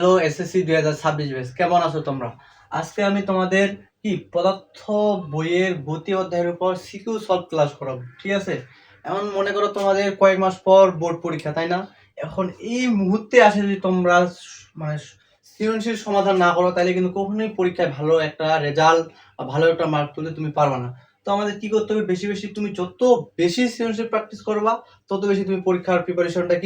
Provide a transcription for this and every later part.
Hello SSC 2026 batch, কেমন আছো তোমরা? আজকে আমি তোমাদের পদার্থ বইয়ের গতি অধ্যায়ের উপর সিকিউ সলভ ক্লাস করাবো। ঠিক আছে? এমন মনে করো তোমাদের কয়েক মাস পর বোর্ড পরীক্ষা, তাই না? এখন এই মুহূর্তে আসে যদি তোমরা মানে সৃজনশীল সমাধান না করো, তাহলে কিন্তু কখনোই পরীক্ষায় ভালো একটা রেজাল্ট বা ভালো একটা মার্ক তুলতে তুমি পারবে না। তো আমাদের কি করতে হবে, বেশি বেশি তুমি যত বেশি সৃজনশীল প্র্যাকটিস করবা, তত বেশি তুমি পরীক্ষার প্রিপারেশনটা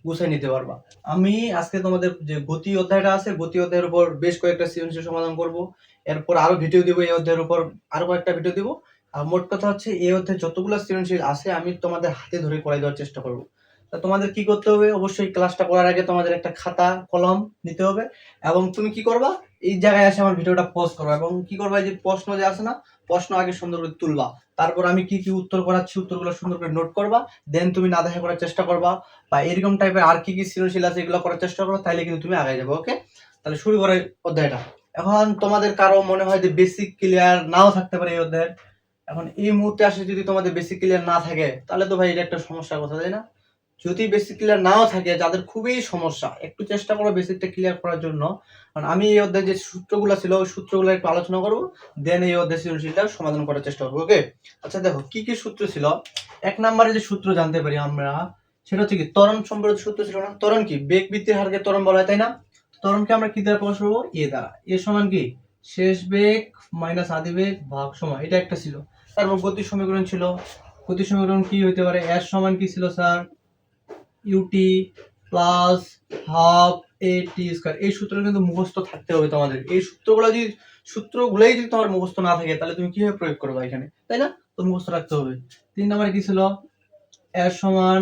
গুছিয়ে নিতে পারবা। আমি আজকে তোমাদের যে গতি অধ্যায়টা আছে, গতি অধ্যায়ের উপর বেশ কয়েকটা সৃজনশীল সমাধান করব। এরপর আরো ভিডিও দিব এই অধ্যায়ের উপর, আরো কয়েকটা ভিডিও দিব। আর মোট কথা হচ্ছে, এই অধ্যায়ে যতগুলো সৃজনশীল আছে আমি তোমাদের হাতে ধরে করাই দেওয়ার চেষ্টা করব। তা তোমাদের কি করতে হবে, অবশ্যই ক্লাসটা করার আগে তোমাদের একটা খাতা কলম নিতে হবে। এবং তুমি কি করবা, এই জায়গায় এসে আমার ভিডিওটা পজ করবা এবং কি করবা, এই যে প্রশ্ন যে আছে না, প্রশ্ন আগে সুন্দর করে তুলবা। তারপর আমি কি কি উত্তর করাচ্ছি, উত্তরগুলো সুন্দর করে নোট করবা। দেন তুমি না দেখা করার চেষ্টা করবা, বা এরকম টাইপের আর কি কি সৃজনশীল আছে এগুলো করার চেষ্টা করো, তাহলে কিন্তু তুমি আগে যাবে। ওকে, তাহলে শুরু করে অধ্যায়টা। এখন তোমাদের কারো মনে হয় যে বেসিক ক্লিয়ার নাও থাকতে পারে এই অধ্যায়ের। এখন এই মুহূর্তে আসে যদি তোমাদের বেসিক ক্লিয়ার না থাকে, তাহলে তো ভাই এটা একটা সমস্যার কথা, তাই না? যদি বেসিক ক্লিয়ার নাও থাকে, যাদের খুবই সমস্যা, একটু চেষ্টা করো বেসিকটা ক্লিয়ার করার জন্য। কারণ আমি এই অধ্যায়ে যে সূত্রগুলো ছিল, ওই সূত্রগুলো একটু আলোচনা করবো, দেন এই অধ্যায় সৃজনশীলটা সমাধান করার চেষ্টা করবো। ওকে, আচ্ছা দেখো কি কি সূত্র ছিল। এক নম্বরে যে সূত্র জানতে পারি আমরা, সেটা হচ্ছে কি ত্বরণ সম্পর্কিত সূত্র ছিল না? ত্বরণ কি, বেগ বৃদ্ধির হারকে ত্বরণ বলা হয়, তাই না? ত্বরণকে আমরা কি দ্বারা প্রকাশ করবো? এ দ্বারা। এ সমান কি, শেষ বেগ মাইনাস আদি বেগ ভাগ সময়, এটা একটা ছিল। তারপর গতির সমীকরণ ছিল। গতির সমীকরণ কি হইতে পারে? এস সমান কি ছিল স্যার? ইউটি প্লাস হাফ এ টি স্কয়ার। এই সূত্রটা কিন্তু মুখস্থ থাকতে হবে তোমাদের। এই সূত্রগুলোই যদি তোমার মুখস্থ না থাকে, তাহলে তুমি কিভাবে প্রয়োগ করবে এখানে, তাই না? তো মুখস্থ রাখতে হবে। 3 নম্বরে কি ছিল? এর সমান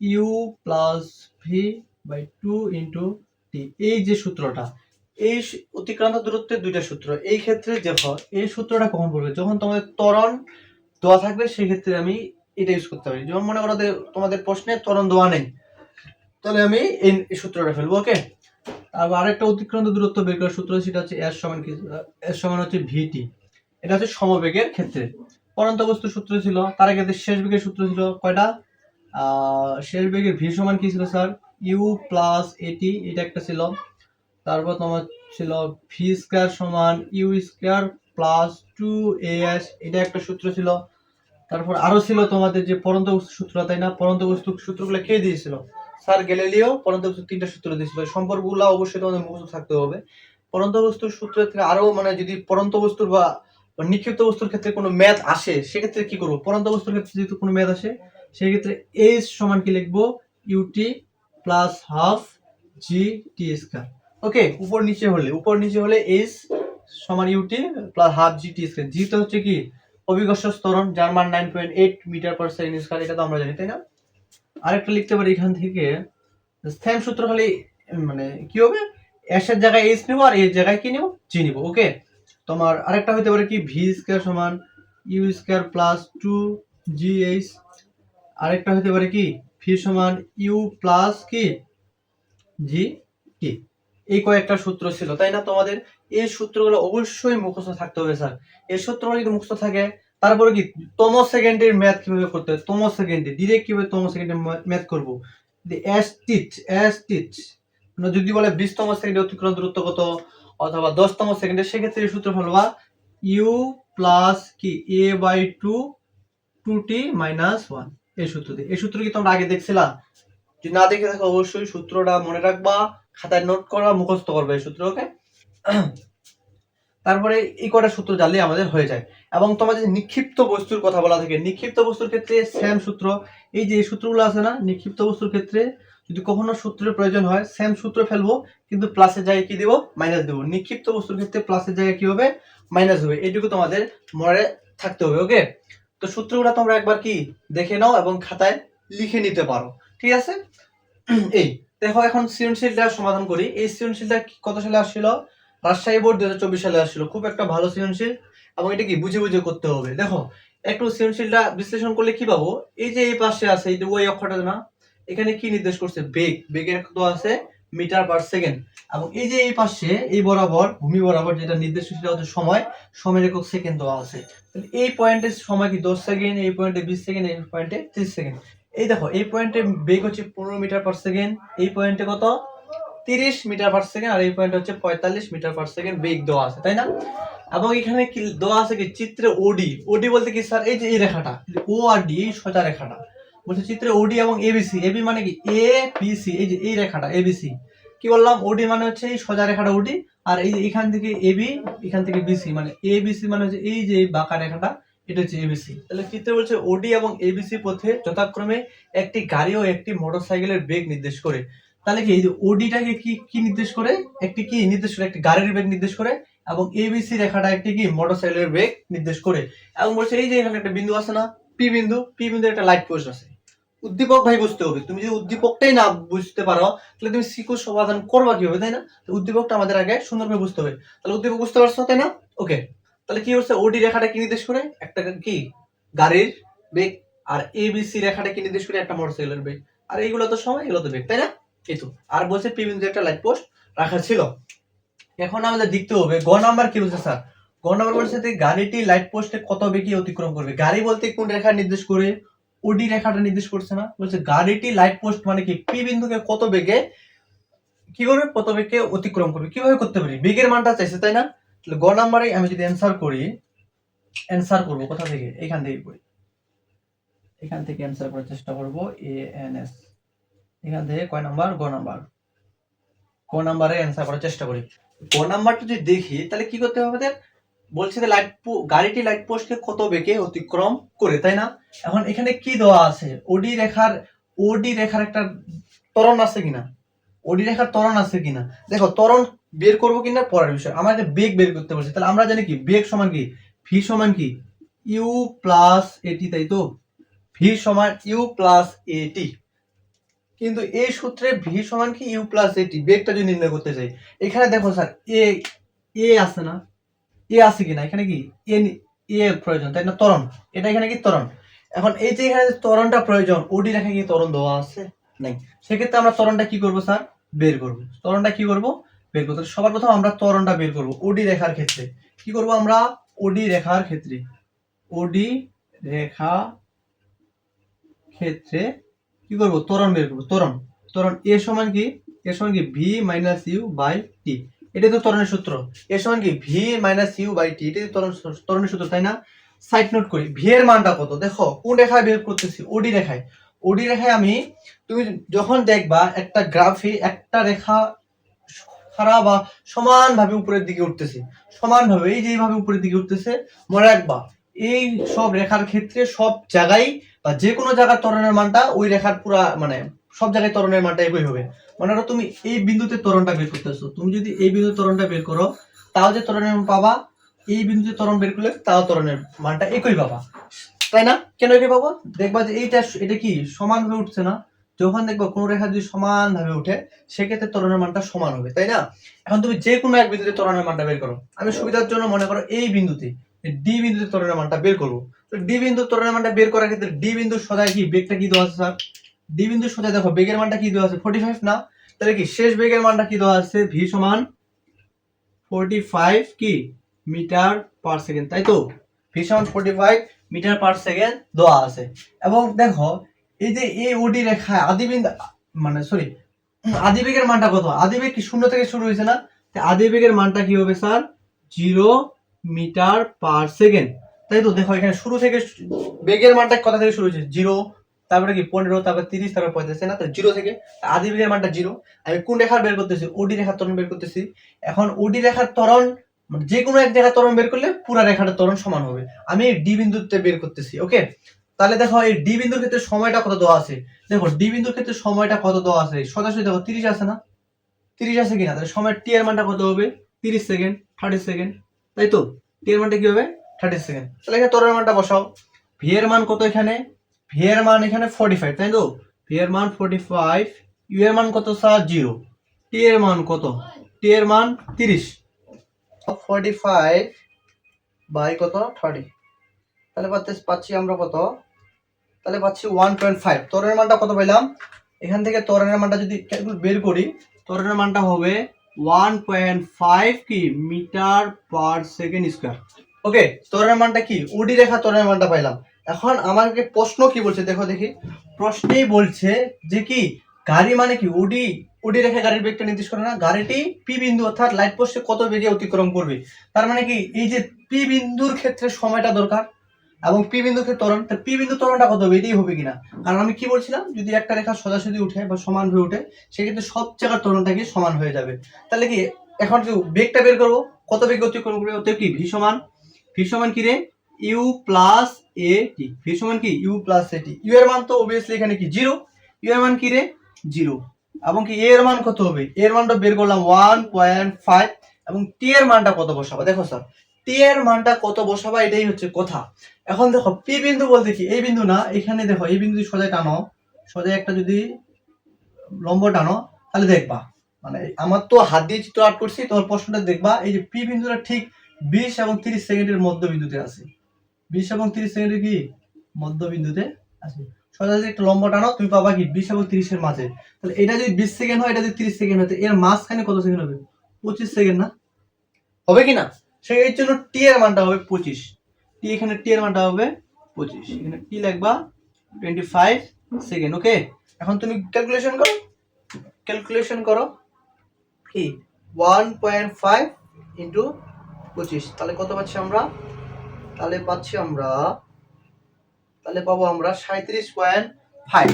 u plus V by 2 into t. এই যে সূত্রটা, এই অতিক্রান্ত দূরত্বের দুইটা সূত্র। এই ক্ষেত্রে দেখো, এই সূত্রটা কখন পড়বে? যখন তোমাদের ত্বরণ দেওয়া থাকবে, সেই ক্ষেত্রে আমি এটা ইউজ করতে পারি। যেমন মনে করো তোমাদের প্রশ্নে ত্বরণ দেওয়া নেই, তাহলে আমি এই সূত্রটা ফেলবো। ওকে, তারপর আরেকটা অতিক্রান্ত দূরত্ব বের করার সূত্র, সেটা হচ্ছে এস সমান কি? এস সমান হচ্ছে ভিটি। এটা হচ্ছে সমবেগের ক্ষেত্রে। পরন্ত বস্তুর সূত্র ছিল, তার ক্ষেত্রে শেষ বেগের সূত্র ছিল কয়টা? শেষ বেগের ভি সমান কি ছিল স্যার? ইউ প্লাস এটি, এটা একটা ছিল। তারপর তোমার ছিল ভি স্কয়ার সমান ইউ স্কয়ার প্লাস 2as, এটা একটা সূত্র ছিল। তারপর আরো ছিল তোমাদের যে পরন্ত বস্তুর সূত্র, তাই না? পরন্ত বস্তুর সূত্রগুলো কে দিয়েছিল? স্যার গ্যালিলিও পরন্ত বস্তুর 3টা সূত্র দিয়েছিল। সম্পর্কগুলো অবশ্যই তোমাদের মুখস্থ থাকতে হবে। পরন্ত বস্তুর সূত্রের থেকে আরো যদি পরন্ত বস্তুর বা নিক্ষিপ্ত বস্তুর ক্ষেত্রে কোনো ম্যাথ আসে, সেক্ষেত্রে কি করবো? পরন্ত বস্তুর ক্ষেত্রে যদি কোনো ম্যাথ আসে, সেই ক্ষেত্রে এইচ সমান কি লিখবো? ইউটি প্লাস হাফ জি টি স্কয়ার। ওকে, উপর নিচে হলে এইচ সমান ইউটি প্লাস হাফ জি টি স্কয়ার। জি তো হচ্ছে কি অভিকর্ষ ত্বরণ, যার মান 9.8 মিটার পার সেকেন্ড স্কয়ার, এটা তো আমরা জানি, তাই না? আরেকটা লিখতে পারি এখান থেকে, সেম সূত্র, খালি কি হবে, এস এর জায়গায় এইচ নেব আর এর জায়গায় কি নেব? জি নেব। ওকে, তোমার আরেকটা হতে পারে কি, ভি স্কয়ার সমান U square plus 2 G H. আরেকটা হতে পারে কি, ভি সমান ইউ প্লাস কি জি টি। এই কয়েকটা সূত্র ছিল, তাই না? তোমাদের এই সূত্রগুলো অবশ্যই মুখস্থ থাকতে হবে স্যার। এই সূত্রগুলো যদি মুখস্থ থাকে, তারপরে কি তম সেকেন্ডের ম্যাথ কিভাবে করতে হয়, তম সেকেন্ডে ডিরেক্ট কিভাবে তম সেকেন্ডে ম্যাথ করবো, এস টিচ যদি বলে 20তম সেকেন্ডে অতিক্রান্ত দূরত্ব কত, অথবা 10তম সেকেন্ডে, সেক্ষেত্রে এই সূত্র ফেলবা ইউ প্লাস কি এ বাই 2টি মাইনাস 1। এই সূত্র দিয়ে, এই সূত্র কি তোমরা আগে দেখছিলা? যদি না দেখে থাকো, অবশ্যই সূত্রটা মনে রাখবা, খাতায় নোট করবা, মুখস্থ করবে এই সূত্র। ওকে, তারপরে এই কটা সূত্র জানলে আমাদের হয়ে যায়। এবং তোমাদের নিক্ষিপ্ত বস্তুর কথা বলা থাকে, নিক্ষিপ্ত বস্তুর ক্ষেত্রে সেম সূত্র। এই যে এই সূত্রগুলো আছে না, নিক্ষিপ্ত বস্তুর ক্ষেত্রে যদি কখনো সূত্রের প্রয়োজন হয়, সেম সূত্র ফেলবো, কিন্তু প্লাসের জায়গায় কি দেবো? মাইনাস দেবো। নিক্ষিপ্ত বস্তুর ক্ষেত্রে প্লাসের জায়গায় কি হবে? মাইনাস হবে। এইটুকু তোমাদের মনে থাকতে হবে। ওকে, তো সূত্রগুলো তোমরা একবার কি দেখে নাও এবং খাতায় লিখে নিতে পারো। ঠিক আছে, এই দেখো এখন সৃজনশীলটা সমাধান করি। এই সৃজনশীলটা কত সালে আসছিল? রাজশাহী বোর্ড 2024 সালে আসছিল। খুব একটা ভালো সৃজনশীল, এবং এটা কি বুঝে বুঝে করতে হবে। দেখো একটু সৃজনশীলটা বিশ্লেষণ করলে কি পাবো? এই যে এই পাশে আছে, এই যে ওই অক্ষরটা না, এখানে কি নির্দেশ করছে? বেগ। বেগের তো আছে মিটার পার সেকেন্ড। এবং এই যে এই পাশে এই বরাবর, ভূমি বরাবর যেটা নির্দেশ, সেটা হচ্ছে সময়। সময়ের একক সেকেন্ড দেওয়া আছে। তাহলে এই পয়েন্টের সময় কি 10 সেকেন্ড, এই পয়েন্টে 20 সেকেন্ড, এই পয়েন্টে 30 সেকেন্ড। এই দেখো এই পয়েন্টে বেগ হচ্ছে 15 মিটার পার সেকেন্ড, এই পয়েন্টে কত? 30 মিটার পার সেকেন্ড, আর এই পয়েন্ট হচ্ছে 45 মিটার পার সেকেন্ড বেগ দেওয়া আছে, তাই না? এবং এখানে কি দেওয়া আছে কি চিত্রে ওডি। ওডি বলতে কি স্যার, এই যে এই রেখাটা ও আর ডি, এই সোজা রেখাটা বলছে চিত্রে ওডি এবং এবিসি। এবি মানে কি এ বি সি, এই যে এই রেখাটা এবিসি। কি বললাম, ওডি মানে হচ্ছে এই সোজা রেখাটা ওডি, আর এই যে এখান থেকে এবি, এখান থেকে বিসি মানে এবিসি মানে হচ্ছে এই যে বাঁকা রেখাটা, এটা হচ্ছে এবিসি। তাহলে চিত্রে বলছে ওডি এবং এবিসি পথে যথাক্রমে একটি গাড়ি ও একটি মোটরসাইকেলের বেগ নির্দেশ করে। তাহলে কি এই যে ওডিটাকে কি কি নির্দেশ করে, একটি কি নির্দেশ করে, একটি গাড়ির বেগ নির্দেশ করে, এবং এবিসি রেখাটা একটি কি মোটরসাইকেলের বেগ নির্দেশ করে। এবং বলছে এই যে এখানে একটা বিন্দু আছে না, পি বিন্দু, পি বিন্দু একটা লাইট পোস্ট আছে। উদ্দীপক ভাই বুঝতে হবে, তুমি যদি উদ্দীপকটাই না বুঝতে পারো তাহলে তুমি সিকিউ সমাধান করবা কি হবে, তাই না? তো উদ্দীপকটা আমাদের আগে সুন্দরভাবে বুঝতে হবে। তাহলে উদ্দীপক বুঝতে পারছো, তাই না? ওকে, তাহলে কি হচ্ছে, ওডি রেখাটা কি নির্দেশ করে, একটা কি গাড়ির বেগ, আর এবিসি রেখাটা কি নির্দেশ করে, একটা মোটরসাইকেলের বেগ। আর এইগুলো তো সময়, এগুলো তো বেগ, তাই না? এই তো। আর বলছে পি বিন্দু একটা লাইট পোস্ট রাখা ছিল। এখন আমাদের দেখতে হবে গ নাম্বার কি বলছে স্যার। গ নাম্বার বলছে যে গাড়িটি লাইট পোস্টে কত বেগে অতিক্রম করবে। গাড়ি বলতে কোন রেখা নির্দেশ করে, ওডি রেখাটা নির্দেশ করছে না। বলছে গাড়িটি লাইট পোস্ট মানে কি পি বিন্দুকে কত বেগে কি করবে, কত বেগে অতিক্রম করবে। কিভাবে করতে পারি, বেগের মানটা চাইছে, তাই না? তাহলে গ নাম্বারে আমি যদি অ্যানসার করি, অ্যানসার করব কোথা থেকে, এখান থেকে করি, এখান থেকে অ্যানসার করার চেষ্টা করব। এ এন এস, এখান থেকে কয় নাম্বার, গ নাম্বার। ক নাম্বারে অ্যান্সার করার চেষ্টা করি। ক নাম্বারটা যদি দেখি তাহলে কি করতে হবে আমাদের, বলছে যে গাড়িটি লাইট পোস্টকে কত বেগে অতিক্রম করে, তাই না? এখন এখানে কি দেওয়া আছে, ওডি রেখার একটা ত্বরণ আছে কিনা, ওডি রেখার ত্বরণ আছে কিনা। দেখো ত্বরণ বের করবো কিনা পরের বিষয়, আমাকে বেগ বের করতে বলছে। তাহলে আমরা জানি কি বেগ সমান কি, ভি সমান কি ইউ প্লাস এটি, তাই তো? ভি সমান ইউ প্লাস এটি। কিন্তু এই সূত্রে ভি সমান কি ইউ প্লাস এটি, বেগটা যদি নির্ণয় করতে চাই। এখানে দেখো স্যার এ এ আছে না, এ আছে কিনা, এখানে কি এ এ প্রয়োজন, তাই না? ত্বরণ, এটা এখানে কি ত্বরণ। এখন এই যে এখানে ত্বরণটা প্রয়োজন, ওডি রেখা কি ত্বরণ দেওয়া আছে নাই, সেক্ষেত্রে আমরা ত্বরণটা কি করব স্যার, বের করব। ত্বরণটা কি করব, বের করতে। সবার প্রথম আমরা ত্বরণটা বের করব ওডি রেখার ক্ষেত্রে। কি করব আমরা, ওডি রেখার ক্ষেত্রে, ওডি রেখা ক্ষেত্রে কি করব, ত্বরণ বের করব। ত্বরণ এ সমান কি, এ সমান কি ভি মাইনাস ইউ বাই টি, এটাই তো ত্বরণের সূত্র। এ সমান কি ভি মাইনাস ইউ বাই টি, এটাই ত্বরণের সূত্র, তাই না? সাইড নোট করি, ভি এর মানটা কত, দেখো কোন রেখায় বের করতেছি, ওডি রেখায়। ওডি রেখায় আমি, তুমি যখন দেখবা একটা গ্রাফে একটা রেখা খারাপ বা সমানভাবে উপরের দিকে উঠতেছে, সমানভাবে এই যে এইভাবে উপরের দিকে উঠতেছে, মনে রাখবা এই সব রেখার ক্ষেত্রে সব জায়গায় বা যে কোনো জায়গার ত্বরণের মানটা ওই রেখার পুরা মানে সব জায়গায় ত্বরণের মানটা একই হবে। মনে করো তুমি এই বিন্দুতে ত্বরণটা বের করতেছো, তুমি যদি এই বিন্দুতে ত্বরণটা বের করো তাও যে ত্বরণের মান পাবা, এই বিন্দুতে ত্বরণ বের করলে তাও ত্বরণের মানটা একই পাবা, তাই না? কেন একই পাবো, দেখবা যে এটা কি সমানভাবে উঠছে না। যখন দেখবো কোন রেখা যদি সমানভাবে উঠে সেক্ষেত্রে ত্বরণের মানটা সমান হবে, তাই না? এখন তুমি যে কোনো এক বিন্দুতে ত্বরণের মানটা বের করো। আমি সুবিধার জন্য মনে করো এই বিন্দুতে, ডি বিন্দুতে ত্বরণের মানটা বের করবো। তো ডি বিন্দু ত্বরণের মানটা বের করার ক্ষেত্রে ডি বিন্দু সোজায় কি বেগটা কি দেওয়া আছে স্যার, ডি বিন্দু সোজায় দেখো বেগের মানটা কি দেওয়া আছে 45 না, তাহলে কি শেষ বেগের মানটা কি দেওয়া আছে, ভি সমান 45 কি মিটার পার সেকেন্ড, তাই তো? ভি সমান 45 মিটার পার সেকেন্ড দেওয়া আছে। এবং দেখো এই যে এই ওডি রেখা আদিবিন্দু মানে সরি আদিবেগের মানটা কত, আদিবেগ কি শূন্য থেকে শুরু হয়েছে না, আদিবেগের মানটা কি হবে স্যার 0 মিটার পার সেকেন্ড, তাই তো? দেখো এখানে শুরু থেকে বেগের মানটা কত থেকে শুরু হয়েছে 0, তারপরে কি 15, তারপর 30, তারপর 45, না? তো 0 থেকে আদিবেগের মানটা 0। আমি কোন রেখার বের করতেছি, ওডি রেখার ত্বরণ বের করতেছি। এখন ওডি রেখার ত্বরণ মানে যে কোনো এক জায়গায় ত্বরণ বের করলে পুরো রেখাটার ত্বরণ সমান হবে। আমি ডি বিন্দুতে বের করতেছি, ওকে? তাহলে দেখো এই ডি বিন্দুর ক্ষেত্রে সময়টা কত দেওয়া আছে, দেখো ডি বিন্দুর ক্ষেত্রে সময়টা কত দেওয়া আছে, সরাসরি দেখো 30 আছে না, 30 আছে কিনা, তাহলে সময় টি এর মানটা কত হবে 30 সেকেন্ড, 30 সেকেন্ড, তাই তো? টি এর মানটা কি হবে 30 সেকেন্ড। তাহলে এখানে ত্বরণের মানটা বসাও। ভি এর মান কত, এখানে ভি এর মান এখানে 45, তাই তো? ভি এর মান 45, ইউ এর মান কত স্যার 0, টি এর মান কত, টি এর মান 30, 45 বাই কত 30, তাহলে পাচ্ছি আমরা কত, তাহলে পাচ্ছি 1.5। ত্বরণের মানটা কত পেলাম, এখান থেকে ত্বরণের মানটা যদি ক্যালকুলেট বের করি, ত্বরণের মানটা হবে 1.5 কি মিটার পার সেকেন্ড স্কয়ার। ওকে, ত্বরণের মানটা কি, ওডি রেখা ত্বরণের মানটা পাইলাম। এখন আমাকে প্রশ্ন কি বলছে দেখো দেখি, প্রশ্নেই বলছে যে কি গাড়ি মানে কি ওডি ওডি রেখা গাড়ির বেগটা নির্দেশ করে না, গাড়িটি পি বিন্দু অর্থাৎ লাইট পোস্টে কত বেগে অতিক্রম করবে। তার মানে কি এই যে পি বিন্দুর ক্ষেত্রে সময়টা দরকার এবং পি বিন্দুর ক্ষেত্রে ত্বরণ, পি বিন্দু ত্বরণটা কত হবে এটাই হবে কিনা। কারণ আমি কি বলছিলাম, যদি একটা রেখা সোজাসুজি উঠে বা সমান হয়ে ওঠে সেক্ষেত্রে সব জায়গার ত্বরণটা কি সমান হয়ে যাবে। তাহলে কি এখন কি বেগটা বের করবো, কত বেগে অতিক্রম করবে, অতএব কি ভি সমান কি রে U plus A T, V সমান কি you plus A T. U এর মান তো অবভিয়াসলি এখানে কি জিরো, ইউ এর মান কি রে জিরো, এবং কি এর মান কত হবে, এর মানটা বের করলাম 1.5, এবং টি এর মানটা কত বসাবো, দেখো স্যার টি এর মানটা কত বসাবো এটাই হচ্ছে কথা। এখন দেখো পি বিন্দু বলতে কি এই বিন্দু না, এখানে দেখো এই বিন্দু সোজা টানো, সোজা একটা যদি লম্ব টানো তাহলে দেখবা, মানে আমার তো হাত দিয়ে চিত্র আর্ট করছি, তোমার প্রশ্নটা দেখবা এই যে পি বিন্দুটা ঠিক 20 এবং 30 সেকেন্ডের মধ্যবিন্দুতে আছে, 20 এবং 30 সেকেন্ডের কি মধ্যবিন্দুতে আছে। সোজা যদি একটা লম্ব টানো তুমি পাবা কি 20 এবং 30 এর মাঝে। তাহলে এটা যদি 20 সেকেন্ড হয়, এটা যদি 30 সেকেন্ড হয়, এর মাঝখানে কত সেকেন্ড হবে, 25 সেকেন্ড না হবে কি না। সেই জন্য টি এর মানটা হবে 25, টি এখানে টি এর মানটা হবে 25, এখানে টি লিখবা 25 সেকেন্ড। ওকে, এখন তুমি ক্যালকুলেশন করো কি 1.5 ইন্টু 25, তাহলে কত পাচ্ছি আমরা, তাহলে পাবো আমরা 37.5,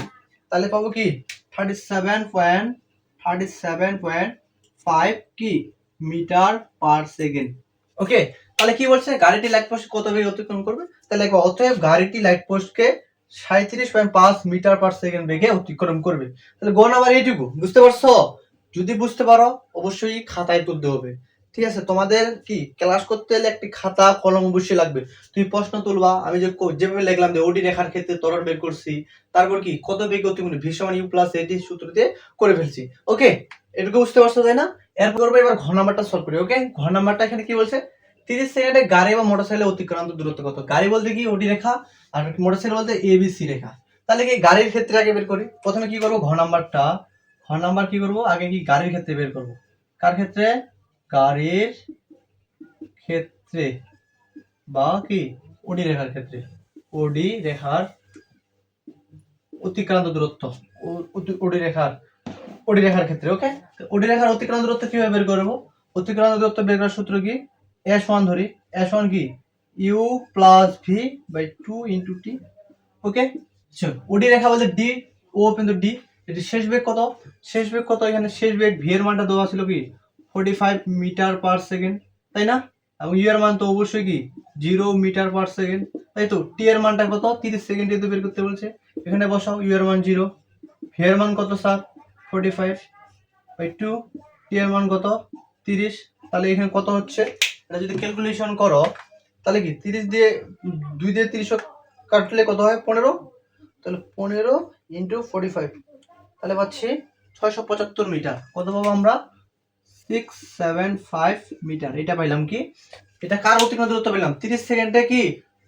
তাহলে পাবো কি 37.5 কি মিটার পার সেকেন্ড। ওকে, তাহলে কি বলছে গাড়িটি লাইট পোস্ট কত বেগে অতিক্রম করবে, তাহলে অতএব গাড়িটি লাইট পোস্টকে 37.5 মিটার পার সেকেন্ড বেগে অতিক্রম করবে। তাহলে গ নাম্বার এইটুকু বুঝতে পারছো, যদি বুঝতে পারো অবশ্যই খাতায় তুলতে হবে। ঠিক আছে, তোমাদের কি ক্লাস করতে হলে একটি খাতা কলম অবশ্যই লাগবে। তুমি প্রশ্ন তুলবা, আমি যেভাবে লিখলাম যে ওডি রেখার ক্ষেত্রে ত্বরণ বের করছি, তারপর কি কত বেগে অতিক্রম ভি সমান ইউ প্লাস এটি সূত্র দিয়ে করে ফেলছি। ওকে, এটুকু বুঝতে পারছো তাই না। এরপর করবো এবার ঘ নাম্বারটা সলভ করি। ওকে, ঘ নাম্বারটা এখানে কি বলছে, 30 সেকেন্ডে গাড়ি বা মোটরসাইকেলের অতিক্রান্ত দূরত্ব কত। গাড়ি বলতে কি ওডি রেখা, আর মোটরসাইকেল বলতে এবিসি রেখা। তাহলে কি গাড়ির ক্ষেত্রে আগে বের করি, প্রথমে কি করবো ঘ নাম্বার কি করবো আগে কি গাড়ির ক্ষেত্রে বের করবো। কার ক্ষেত্রে, গাড়ির ক্ষেত্রে বা কি ওডি রেখার ক্ষেত্রে, ওডি রেখার অতিক্রান্ত দূরত্ব, ওডি রেখার ক্ষেত্রে। ওকে, ওডি রেখার অতিক্রান্ত দূরত্ব কিভাবে বের করবো, অতিক্রান্ত দূরত্ব বের করার সূত্র কি, s1 ধরি, s1 কি u plus V by 2 into t. Okay, OD রেখা বলতে ডি, ও কিন্তু ডি, এটি শেষ বেগ কত, এখানে শেষ বেগ ভি এর মানটা দেওয়া ছিল কি 45 মিটার পার সেকেন্ড, তাই না, এবং ইউ এর মান তো অবশ্যই কি 0 মিটার পার সেকেন্ড, তাই তো। টি এর মানটা কত 30 সেকেন্ডে তো বের করতে বলছে, এখানে বসাও, ইউ এর মান 0, ভি এর মান কত স্যার 45 বাই 2, টি এর মান কত 30, তাহলে এখানে কত হচ্ছে, এটা যদি ক্যালকুলেশন করো তাহলে কি 30 দিয়ে 2 দিয়ে 30 কাটলে কত হয় 15, তাহলে 15 ইন্টু 45, তাহলে পাচ্ছি 675 মিটার। কত পাবো আমরা 675 মিটার, এটা পাইলাম কি, এটা কার অতিক্রান্ত দূরত্ব পেলাম 30 সেকেন্ডে কি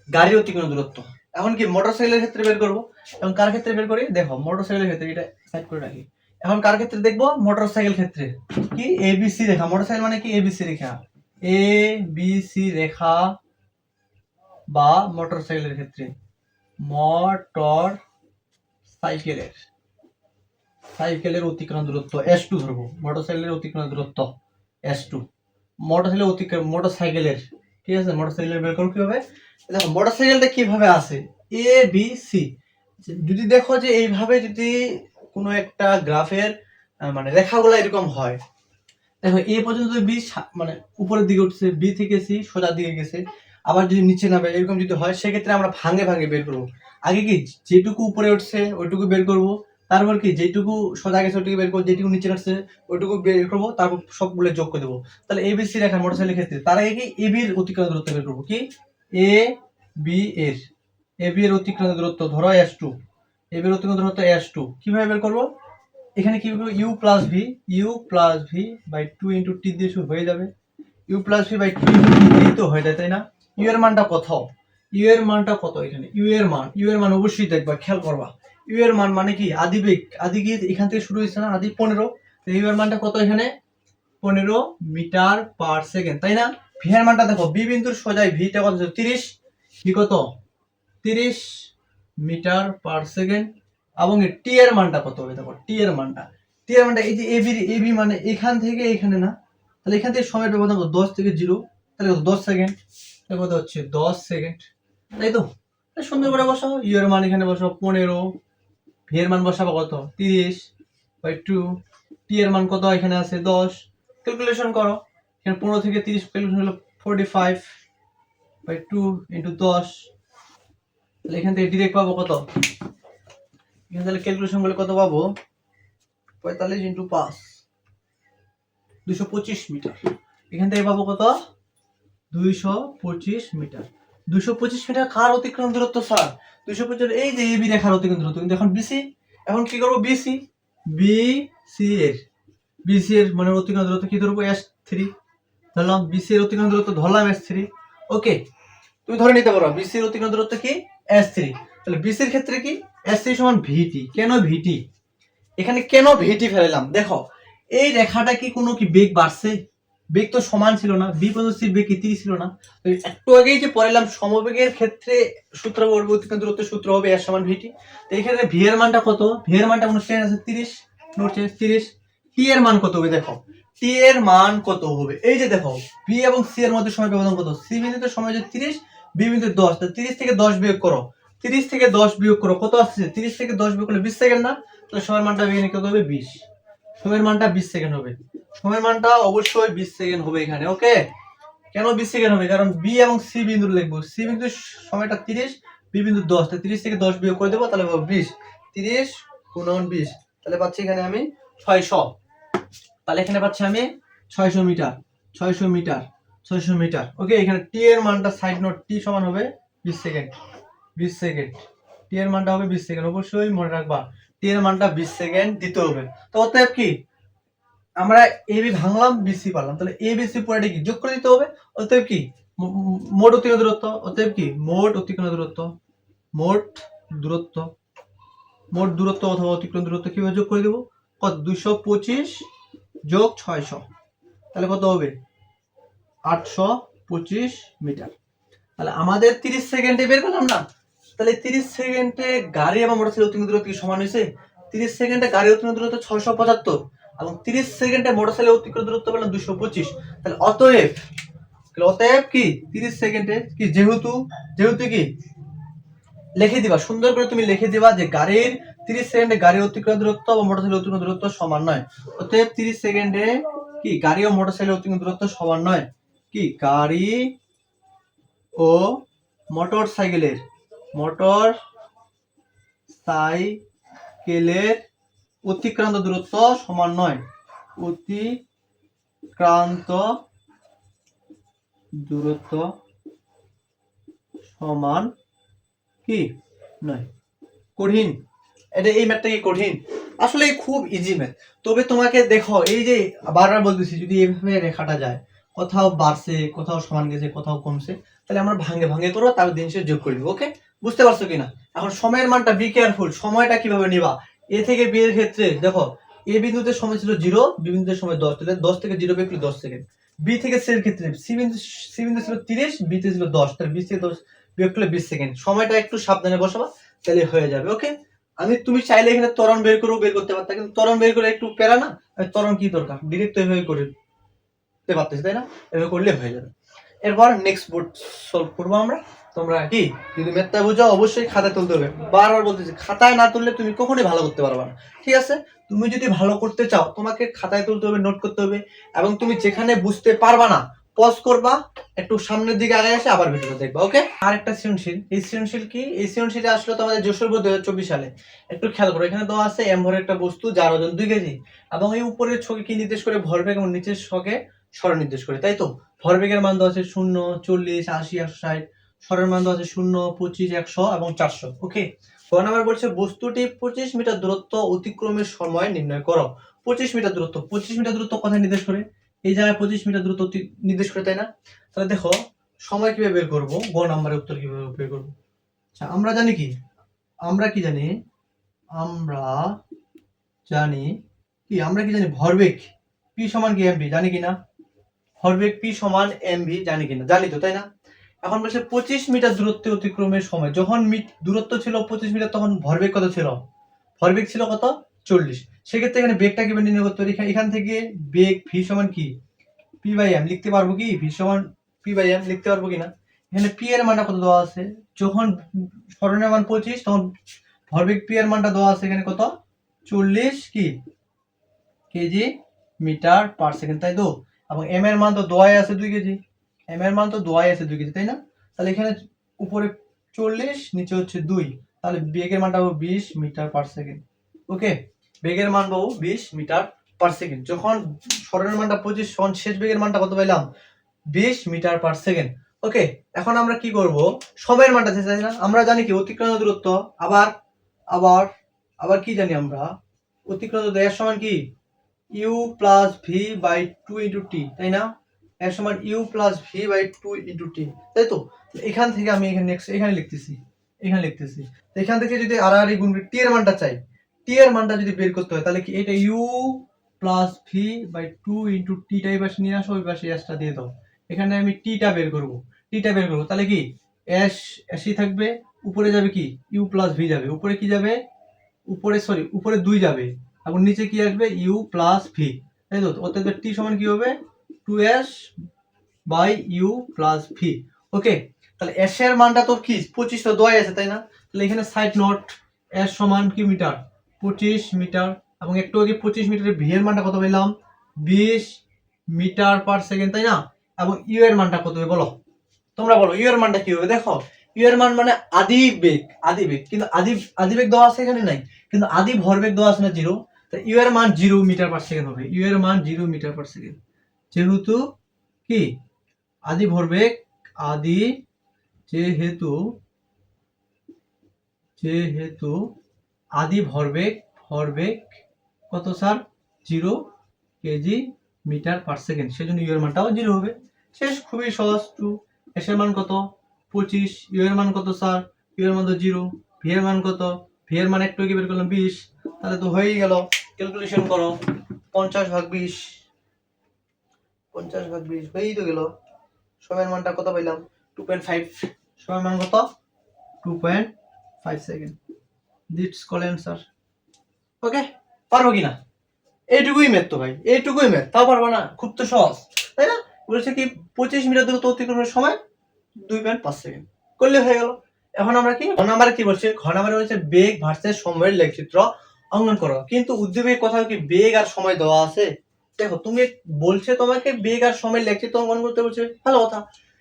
গাড়ির অতিক্রান্ত দূরত্ব। এখন কি মোটরসাইকেলের ক্ষেত্রে বের করবো, এবং কার ক্ষেত্রে বের করি, দেখো মোটরসাইকেলের ক্ষেত্রে এটা সাইড করে রাখি। এখন কার ক্ষেত্রে দেখবো, মোটরসাইকেল ক্ষেত্রে কি এবিসি রেখা, মোটরসাইকেল মানে কি এবিসি রেখা, এবিসি রেখা বা মোটরসাইকেলের ক্ষেত্রে, মোটর সাইকেলের অতিক্রান্ত দূরত্ব S2 ধরবো, মোটরসাইকেলের অতিক্রান্ত দূরত্ব S2, মোটরসাইকেলের, ঠিক আছে, মোটরসাইকেলের বের করবো কিভাবে, দেখো মোটরসাইকেলটা কিভাবে আছে এ বি সি, যদি দেখো যে এইভাবে যদি কোনো একটা গ্রাফের মানে রেখাগুলো এরকম হয়, দেখো এ পর্যন্ত বি মানে উপরের দিকে উঠছে, বি থেকে সি সোজার দিকে গেছে, আবার যদি নিচে নামে এরকম যদি হয় সেক্ষেত্রে আমরা ভাঙে বের করবো। আগে কি যেটুকু উপরে উঠছে ওইটুকু বের করবো, তারপর কি যেটুকু সোজা গেছে ওইটুকু বের করবো, যেটুকু নিচে আসছে ওইটুকু বের করবো, তারপর সবগুলো যোগ করে দেবো। তাহলে এবিসি রেখা মোটরসাইকেলের ক্ষেত্রে তার আগে কি এবির অতিক্রান্ত দূরত্ব বের করবো, কি এ বি এর অতিক্রান্ত দূরত্ব ধরো S2, এবির অতিক্রান্ত দূরত্ব S2 কিভাবে বের করবো, এখানে কি হবে u plus V by 2 into t দিয়ে শুরু হয়ে যাবে, u plus V by 2 into t দিয়েই তো হয়ে যায়, তাই না। ইউ এর মানটা কত এখানে, ইউ এর মান অবশ্যই দেখবা, খেয়াল করবা, ইউ এর মান মানে কি আদি বেগ, আদি কি এখান থেকে শুরু হয়েছে না, আদি 15, ইউ এর মানটা কত এখানে 15 মিটার পার সেকেন্ড, তাই না। ভি এর মানটা দেখো, বি বিন্দুর সোজাই ভিটা কত 30, ভি কত 30 মিটার পার সেকেন্ড, এবং টি এর মানটা কত হবে, দেখো টি এর মানটা টিয়ার মানটা এই যে এবি মানে এখান থেকে এখানে না, তাহলে এখান থেকে সময়ের ব্যবধান কত 10 থেকে 0, তাহলে কত 10 সেকেন্ড, তাহলে কত হচ্ছে 10 সেকেন্ড, তাই তো? সুন্দর করে বসাও, ইউ এর মান এখানে বসাও 15, ভি এর মান বসাবো কত 30/2, টি এর মান কত এখানে আছে 10, ক্যালকুলেশন করো, এখানে 15 থেকে 30 ক্যালকুলেশন হলো 45/2 ইনটু 10, তাহলে এখান থেকে ডিরেক্ট পাবো কত, এখানে তাহলে ক্যালকুলেশন করলে কত পাবো 45 ইনটু 5 225 মিটার, এখান থেকে পাবো কত 225 মিটার। 225 মিটার কার অতিক্রম দূরত্ব স্যার? 225 এই যে এবি রেখার অতিক্রম দূরত্ব, কিন্তু এখন বিসি, এখন কি করবো বিসি এর মানে অতিক্রম দূরত্ব কি ধরবো S3 ধরলাম, বিসি এর অতিক্রম দূরত্ব ধরলাম S3, ওকে তুমি ধরে নিতে পারো বিসি এর অতিক্রম দূরত্ব কি S3, তাহলে বিসি এর ক্ষেত্রে কি S3 সমান ভিটি, কেন ভিটি, এখানে কেন ভিটি ফেলালাম দেখো, এই রেখাটা কি কোনো কি বেগ বাড়ছে, বেগ তো সমান ছিল না, বি পর্যন্ত সি বেগ কি 30 ছিল না, তো একটু আগেই যে পড়ালাম সমবেগের ক্ষেত্রে সূত্র বলবো অতিক্রম দূরত্বের সূত্র হবে S সমান ভিটি, তো এই ক্ষেত্রে ভি এর মানটা কত, ভি এর মানটা কোনো চেঞ্জ আছে 30, নোট চেঞ্জ 30, টি এর মান কত হবে দেখো, টি এর মান কত হবে, এই যে দেখো বি এবং সি এর মধ্যে সময় ব্যবধান কত, সি বিন্দুতে সময় যে 30, বি বিন্দুতে 10, তো 30 থেকে 10 বিয়োগ করো, 30 থেকে 10 বিয়োগ করো কত আসছে, 30 থেকে 10 বিয়োগ করলে 20 সেকেন্ড না, তাহলে সময়ের মানটা এখানে কত হবে 20, সময়ের মানটা 20 সেকেন্ড হবে, সময়ের মানটা অবশ্যই 20 সেকেন্ড হবে এখানে, ওকে কেন 20 সেকেন্ড হবে, কারণ বি এবং সি বিন্দু লিখবো, সি বিন্দুর সময়টা 30, বি বিন্দু 10, তাহলে 30 থেকে 10 বিয়োগ করে দেবো, তাহলে 20, 30 গুণন 20, তাহলে পাচ্ছি এখানে আমি 600, তাহলে এখানে পাচ্ছি আমি 600 মিটার, 600 মিটার, 600 মিটার, ওকে এখানে টি এর মানটা সাইড নোট, টি সমান হবে 20 সেকেন্ড, 20 সেকেন্ড, টি এর মানটা হবে 20 সেকেন্ড, অবশ্যই মনে রাখবা টি এর মানটা 20 সেকেন্ড দিতে হবে। তো অতএব কি আমরা এবি ভাঙলাম বিসি পারলাম, তাহলে এ বিসি পুরোটা কি যোগ করে দিতে হবে, অতএব কি মোট অতিক্রম দূরত্ব, অতএব কি মোট অতিক্রম দূরত্ব, মোট দূরত্ব, মোট দূরত্ব অথবা অতিক্রম দূরত্ব কিভাবে যোগ করে দেব, কত 225 যোগ 600, তাহলে কত হবে 825 মিটার, তাহলে আমাদের 30 সেকেন্ডে বের করলাম না, তাহলে 30 সেকেন্ডে গাড়ি এবং মোটরসাইকেল অতিক্রম দূরত্ব কি সমান হয়েছে, 30 সেকেন্ডে গাড়ি অতিক্রম দূরত্ব 675 এবং 30 সেকেন্ডে মোটরসাইকেল অতিক্রম দূরত্ব পেলাম 225, তাহলে অতএব কি 30 সেকেন্ডে কি যেহেতু কি লিখে দিবা, সুন্দর করে তুমি লিখে দিবা যে গাড়ির 30 সেকেন্ডে গাড়ি অতিক্রম দূরত্ব এবং মোটরসাইকেল অতিক্রম দূরত্ব সমান নয়, অতএব 30 সেকেন্ডে কি গাড়ি ও মোটরসাইকেল অতিক্রম দূরত্ব সমান নয়, কি গাড়ি ও মোটর সাইকেলের অতিক্রান্ত দূরত্ব সমান নয়, অতিক্রান্ত দূরত্ব সমান কি নয়, কঠিন এটা, এই ম্যাথটা কি কঠিন, আসলে খুব ইজি ম্যাথ, তবে তোমাকে দেখো এই যে বারবার বলতেছি যদি এইভাবে রেখাটা যায় কোথাও বাড়ছে কোথাও সমান গেছে কোথাও কমছে, তাহলে আমরা ভাঙে ভাঙে করবো তার দিন শেষে যোগ করে দিব, ওকে বুঝতে পারছো কিনা, এখন সময়ের মানটা বি কেয়ারফুল, সময়টা কিভাবে নিবা, এ থেকে বি এর ক্ষেত্রে দেখো এ বিন্দুতে সময় ছিল 0, বি বিন্দুতে সময় 10, তাহলে 10 থেকে 0 বিয়োগ করলে 10 সেকেন্ড, বি থেকে সি এর ক্ষেত্রে সি বিন্দু ছিল 30, বি তে ছিল 10, তাহলে 20 থেকে 10 বিয়োগ করলে 20 সেকেন্ড, সময়টা একটু সাবধানে বসাবা তাহলে হয়ে যাবে, ওকে তুমি চাইলে এখানে ত্বরণ বের করতে পারতা, কিন্তু ত্বরণ বের করে একটু প্যারা না, ত্বরণ কি দরকার, ডিরেক্ট তো এভাবে করতে পারতেছি তাই না, এভাবে করলে হয়ে যাবে। এরপর নেক্সট বোর্ড সলভ করবো আমরা, তোমরা কি যদি ম্যাথটা বুঝো অবশ্যই খাতায় তুলতে হবে, বারবার বলতেছি খাতায় না তুললে তুমি কখনোই ভালো করতে পারবে না, ঠিক আছে, তুমি যদি ভালো করতে চাও তোমাকে খাতায় তুলতে হবে, নোট করতে হবে, এবং তুমি যেখানে বুঝতে পারবা না পজ করবা, একটু সামনের দিকে আগে এসে আবার ভিডিও দেখবা, ওকে আর একটা সৃজনশীল, এই সৃজনশীল কি, এই সৃজনশীলটা আসলে তোমাদের যশোর বোর্ড 2024 সালে, একটু খেয়াল করো এখানে দেওয়া আছে এম ভরের একটা বস্তু যার ওজন 2 কেজি এবং এই উপরের ছকে কি নির্দেশ করে ভরবেগ এবং নিচের ছকে সরণ নির্দেশ করে, তাই তো ভরবেগের মান দেওয়া আছে 0, 40, 80, 160, সরণ মান দেওয়া আছে 0, 25, 100 এবং 400, ওকে ক নাম্বার বলছে বস্তুটি 25 মিটার দূরত্ব অতিক্রমের সময় নির্ণয় করো, 25 মিটার দূরত্ব, 25 মিটার দূরত্ব কোথায় নির্দেশ করে, এই জায়গায় 25 মিটার দূরত্ব নির্দেশ করে, তাই না, তাহলে দেখো সময় কিভাবে বের করবো, গ নাম্বারের উত্তর কিভাবে বের করবো, আচ্ছা আমরা জানি কি আমরা কি জানি ভরবেগ পি সমান কি এমভি জানি কিনা, ভরবেগ পি সমান এমভি জানি কিনা, জানি তো তাই না, এখন বলছে 25 মিটার দূরত্বে অতিক্রমের সময়, যখন দূরত্ব ছিল 25 মিটার তখন ভরবেগ কত ছিল, ভরবেগ ছিল কত 40। সেক্ষেত্রে এখানে বেগটা কিভাবে নির্ণয় করতে পারি? এখান থেকে বেগ ভি সমান কি পি বাই এম লিখতে পারবো কি? ভি সমান পি বাই এম লিখতে পারবো কিনা? এখানে পি এর মানটা কত দেওয়া আছে? যখন সরণের মান 25 তখন ভরবেগ পি এর মানটা দেওয়া আছে এখানে কত? 40 কি কেজি মিটার পার সেকেন্ড, তাই তো? এবং এম এর মান তো দেওয়াই আছে 2 কেজি, এম এর মান তো দেওয়াই আছে 2 কেজি, তাই না? তাহলে এখানে উপরে 40 নিচে হচ্ছে 2, তাহলে বেগের মানটা হবে 20 মিটার পার সেকেন্ড। ওকে, বেগের মান পাবো 20 মিটার পার সেকেন্ড। যখন সরণের মানটা 25 তখন শেষ বেগের মানটা কত পাইলাম? 20 মিটার পার সেকেন্ড। ওকে, এখন আমরা কি করব? সময়ের মানটা চাই না? আমরা জানি কি অতিক্রান্ত দূরত্ব, আবার আবার আবার কি জানি আমরা? অতিক্রান্ত দূরত্ব এর সমান কি you plus V by 2 into t, তাই না? এর সমান u plus V by 2 into t, তাই তো? এখান থেকে আমি এখানে নেক্সট এখানে লিখতেছি, এখান থেকে যদি আর গুণ টি এর মানটা চাই, টি এর মানটা যদি বের করতে হয় তাহলে কি এটা u plus V by 2 into t টাই পাশে নিয়ে আসো, ওই পাশে এসটা দিয়ে দাও। এখানে আমি টিটা বের করব, তাহলে কি এস এসই থাকবে, উপরে যাবে কি ইউ প্লাস ভি যাবে, উপরে কি যাবে? উপরে 2 যাবে, এবং নিচে কি আসবে? ইউ প্লাস ভি, তাই তো? অতএব টি সমান কি হবে? 2s by u plus v. Okay, তাহলে এস এর মানটা তো কি 25 তো দেওয়াই আছে, তাই না? তাহলে এখানে সাইড নোট এস সমান কি মিটার? 25 মিটার, এবং একটু আগে 25 মিটারের ভি এর মানটা কত পেলাম? 20 মিটার পার সেকেন্ড, তাই না? এবং ইউ এর মানটা কত হবে বলো? তোমরা বলো ইউ এর মানটা কি হবে? দেখো ইউ এর মান মানে আদি বেগ, কিন্তু আদি বেগ দেওয়া আছে এখানে নাই, কিন্তু আদি ভরবেগ দেওয়া আছে না 0, তাই ইউ এর মান 0 মিটার পার সেকেন্ড হবে। ইউ এর মান 0 মিটার পার সেকেন্ড, যেহেতু কি আদি ভরবেগ, আদি যেহেতু যেহেতু আদি ভরবেগ কত sir? 0 KG metre per second, সেজন্য ইউ এর মানটাও 0 হবে। শেষ, খুবই সহজ। টু এস এর মান কত? 25, ইউ এর মান কত স্যার? ইউ এর মান তো 0, ভি এর মান কত? ভি এর মান একটু আগে বের করলাম 20, তাহলে তো হয়েই গেল। ক্যালকুলেশন করো, 50 ভাগ 20, 50 ভাগ 20 হয়েই তো গেল। সময়ের মানটা কত পাইলাম? 2.5। সময়ের মান কত? 2.5 second. That's call answer. Okay, পারবো কিনা? এইটুকুই ম্যাথ তো ভাই, এইটুকুই ম্যাথ, তাও পারবো না? খুব তো সহজ, তাই না? বলেছে কি 25 মিটার দূরত্ব অতিক্রমের সময় 2.5 সেকেন্ড, করলে হয়ে গেল। এখন আমরা কি ঘ নাম্বারে কি বলছে? ঘ নাম্বারে বলছে বেগ ভার্সেস সময়ের লেখচিত্র অঙ্কন করো। কিন্তু উদ্দীপকের কোথাও কি বেগ আর সময় দেওয়া আছে? দেখো তুমি বলছে তোমাকে বেগ আর সময়ের লেখচিত্র অঙ্কন করতে বলছে, ভালো কথা,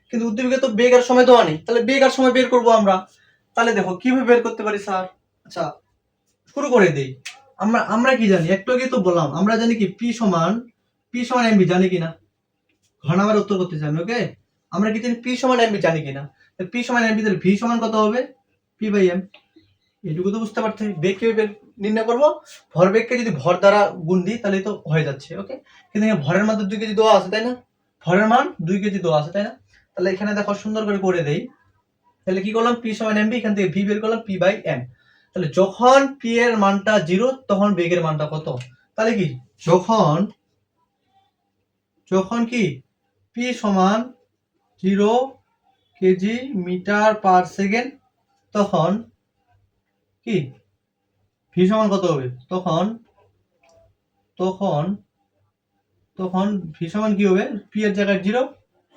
কিন্তু উদ্দীপকে তো বেগ আর সময় দেওয়া নেই, তাহলে বেগ আর সময় বের করবো আমরা। তাহলে দেখো কিভাবে বের করতে পারি স্যার? আচ্ছা, শুরু করে দেই। আমরা কি জানি? একটু আগে তো বললাম, আমরা জানি কি পি সমান এমবি, জানি কিনা? ঘ নাম্বার উত্তর করতে চান। ওকে, আমরা কি জানি পি সমান এমবি, জানি কিনা? পি সমান এমবি, তাহলে ভি সমান কত হবে? P by M. এটুকু তো বুঝতে পারতে। বেগ কিভাবে নির্ণয় করবো? ভরবেগকে যদি ভর দ্বারা গুণ দিই তাহলে তো হয়ে যাচ্ছে। ওকে, কিন্তু এখানে ভরের মান তো 2 কেজি দেওয়া আছে, তাই না? ভরের মান 2 কেজি দেওয়া আছে, তাই না? তাহলে এখানে দেখো সুন্দর করে দেই। তাহলে কি করলাম? পি সমান এমবি, এখান থেকে ভি বের করলাম পি বাই এম। তাহলে যখন পি এর মানটা 0 তখন বেগের মানটা কত? তাহলে কি যখন কি পি সমান 0 কেজি মিটার পার সেকেন্ড, তখন কি ভি সমান কত হবে? তখন ভি সমান কি হবে? পি এর জায়গায় 0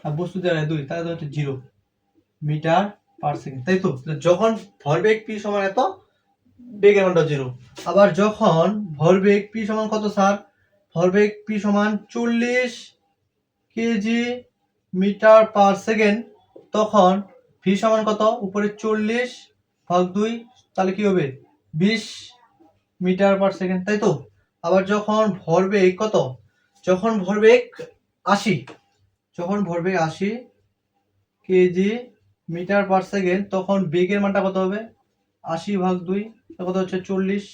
আর বস্তুর জায়গায় 2, তাহলে হচ্ছে 0 মিটার পার সেকেন্ড, তাই তো? যখন ভরবেগ পি সমান এত, বেগের মানটা 0। আবার যখন ভরবেগ পি সমান কত স্যার? ভরবেগ পি সমান 40 কেজি মিটার পার সেকেন্ড, তখন ভি সমান কত? উপরে 40 ভাগ 2, তাহলে কি হবে? 20 মিটার পার সেকেন্ড, তাই তো? আবার যখন ভরবেগ কত? যখন ভরবেগ 80 কেজি মিটার পার সেকেন্ড, তখন বেগের মানটা কত হবে? 80 ভাগ 2, কত হচ্ছে? 40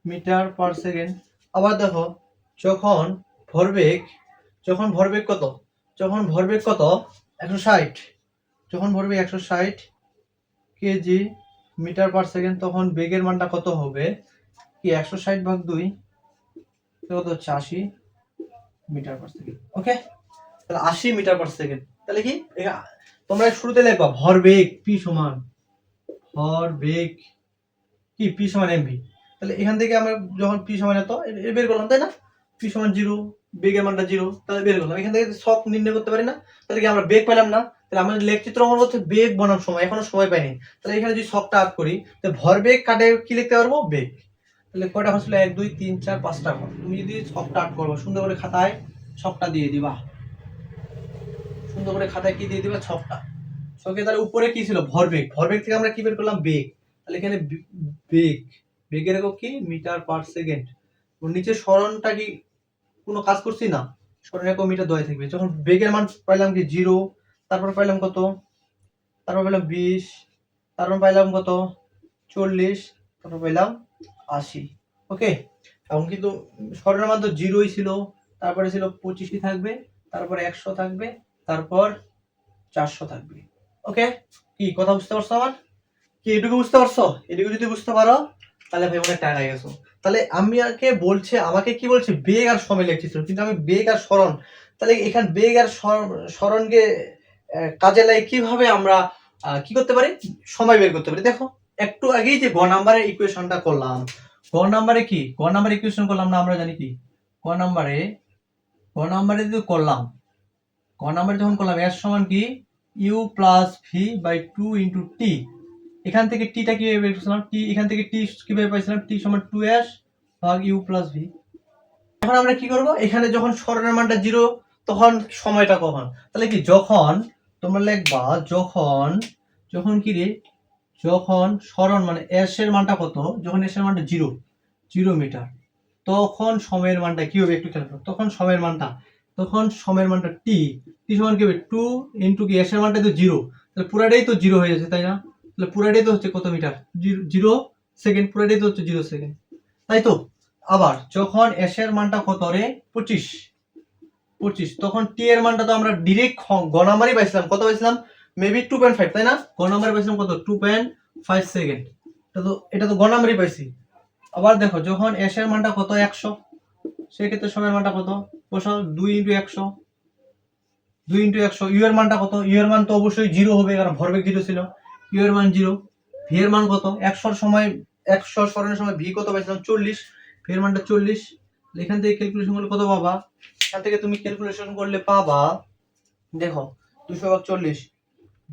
মিটার পার সেকেন্ড। আবার দেখো যখন ভরবেগ কত? যখন ভরবেগ কত? 160, যখন ভরবেগ 160 কেজি মিটার পার সেকেন্ড, তখন বেগের মানটা কত হবে? কি 160 ভাগ 2, কত হচ্ছে? 80 মিটার পার সেকেন্ড। ওকে, তাহলে 80 মিটার পার সেকেন্ড। তাহলে কি তোমরা শুরুতে লিখবা ভরবেগ পি সমান এমভি, তাহলে এখান থেকে আমরা যখন পি সমান এত বের করলাম, তাই না? পি সমান 0, বেগের মানটা 0, তাহলে বের করলাম। এখান থেকে শক নির্ণয় করতে পারি না, তাহলে কি আমরা বেগ পেলাম না? তাহলে আমরা লেখচিত্র অঙ্কন করতে বেগ বনাম সময় এখনো সময় পাইনি। তাহলে এখানে যদি শকটা আট করি, তাহলে ভরবেগ কাটে কি লিখতে পারবো? বেগ। তাহলে কয়টা ঘর ছিল? 1 2 3 4 5টা ঘর। তুমি যদি শকটা আট করবো, সুন্দর করে খাতায় ছকটা দিয়ে দিবা, সুন্দর করে খাতায় কি দিয়ে দিবা? ছকটা। ছকে তাহলে উপরে কি ছিল? ভরবেগ। ভরবেগ থেকে আমরা কি বের করলাম? বেগ। তাহলে এখানে বেগ, বেগের একক কি? Metre per second. নিচে সরণটা কি কোনো কাজ করছি না, সরণ একক মিটার দেওয়া থাকবে। যখন বেগের মান পাইলাম কি 0, তারপর পাইলাম কত? তারপর পাইলাম 20, তারপর পাইলাম কত? 40, তারপর পাইলাম 80। ওকে, এখন কিন্তু সরণের মান তো 0ই ছিল, তারপরে ছিল 25ই থাকবে, তারপর 100 থাকবে, তারপর 400 থাকবে। ওকে, কি কথা বুঝতে পারছো আমার? কি এটুকু বুঝতে পারছো? এটুকু যদি বুঝতে পারো তাহলে ভাই অনেক টাকা গেছো। তাহলে আমি আমাকে কি বলছে? বেগ আর সময় লিখছিল, কিন্তু আমি বেগ আর সরণ, তাহলে এখানে বেগ আর সরণকে কাজে লাগে কিভাবে আমরা কি করতে পারি? সময় বের করতে পারি। দেখো, একটু আগেই যে গ নাম্বারের ইকুয়েশনটা করলাম, গ নাম্বারে কি? গ নাম্বারে ইকুয়েশন করলাম না? আমরা জানি কি গ নাম্বারে যদি করলাম, গ নাম্বারে যখন করলাম এর সমান কি? u plus V by 2 into t. এখান থেকে টিটা কিভাবে বের করছিলাম? টি এখান থেকে টি কিভাবে পাইছিলাম? টি সমান 2s ভাগ u প্লাস ভি। এখন আমরা কি করব? এখানে যখন সরণের মানটা 0, তখন সময়টা কখন? তাহলে কি যখন তোমরা লিখবা, যখন কি রে? যখন সরণ মানে s এর মানটা কত? যখন s এর মানটা 0 মিটার, তখন সময়ের মানটা কি হবে? একটু খেয়াল করো। তখন সময়ের মানটা t সমান কি হবে? 2 ইনটু কি s এর মানটা তো 0, তাহলে পুরাটাই তো 0 হয়ে যাচ্ছে, তাই না? তাহলে পুরাটাই তো হচ্ছে কত মিটার? 0 সেকেন্ড, পুরাটাই তো হচ্ছে 0 সেকেন্ড, তাই তো? আবার যখন s এর মানটা কত রে? 25, তখন t এর মানটা তো আমরা ডাইরেক্ট গ নাম্বারই পাইছিলাম। কত পাইছিলাম? মেবি 2.5, তাই না? গ নাম্বারে পাইছিলাম কত? 2.5 সেকেন্ড। এটা তো গ নাম্বারই পাইছি। আবার দেখো, যখন s এর মানটা কত? 100, সেক্ষেত্রে সময়ের মানটা কত? বসাও 2 ইন্টু 100, ইউ এর মানটা কত? ইউ এর মান তো অবশ্যই 0 হবে, কারণ ভরবেগ 0 ছিল। ইউ এর মান 0। ভি এর মান কত? 100 সরণের সময় ভি কত পাইছিলাম? 40। ভি এর মানটা 40। এখান থেকে ক্যালকুলেশন করলে কত পাবা? এখান থেকে তুমি ক্যালকুলেশন করলে পাবা, দেখো 200 ভাগ 40,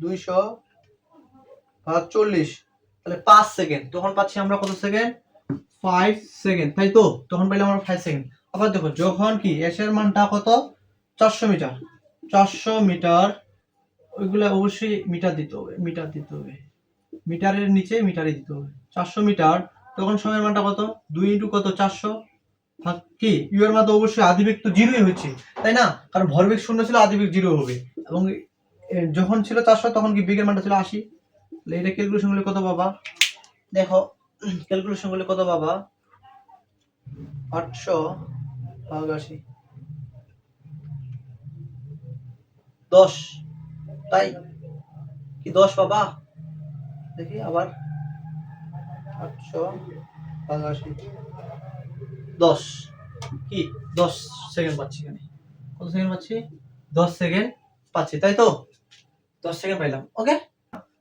200 ভাগ 40, তাহলে 5 সেকেন্ড। তখন পাচ্ছি আমরা কত সেকেন্ড? 5 সেকেন্ড, তাই তো? তখন পাইলাম আমরা 5 সেকেন্ড। আবার দেখো, যখন কি s এর মানটা কত? 400 মিটার, 400 মিটার, ওইগুলা অবশ্যই মিটার দিতে হবে, মিটারের নিচে মিটারে দিতে হবে। 400 মিটার, তখন সময়ের মানটা কত? 2 ইন্টু কত? 400 ভাগ কি? ইউ এর মান তো অবশ্যই আদিবেগ তো 0ই হচ্ছে, তাই না? কারণ ভরবেগ 0 ছিল, আদিবেগ 0 হবে। এবং যখন ছিল 400, তখন কি বেগের মানটা ছিল 80। তাহলে এটা ক্যালকুলেশন করলে কত পাবা? দেখো, ক্যালকুলেশন করলে কত পাবা? 800 ভাগ 80, 10, তাই কি 10 পাবা? দেখি আবার, 800 ভাগ 80, 10 কি 10 সেকেন্ড পাচ্ছি। এখানে কত সেকেন্ড পাচ্ছি? 10 সেকেন্ড পাচ্ছি, তাই তো? 10 সেকেন্ড পাইলাম। ওকে,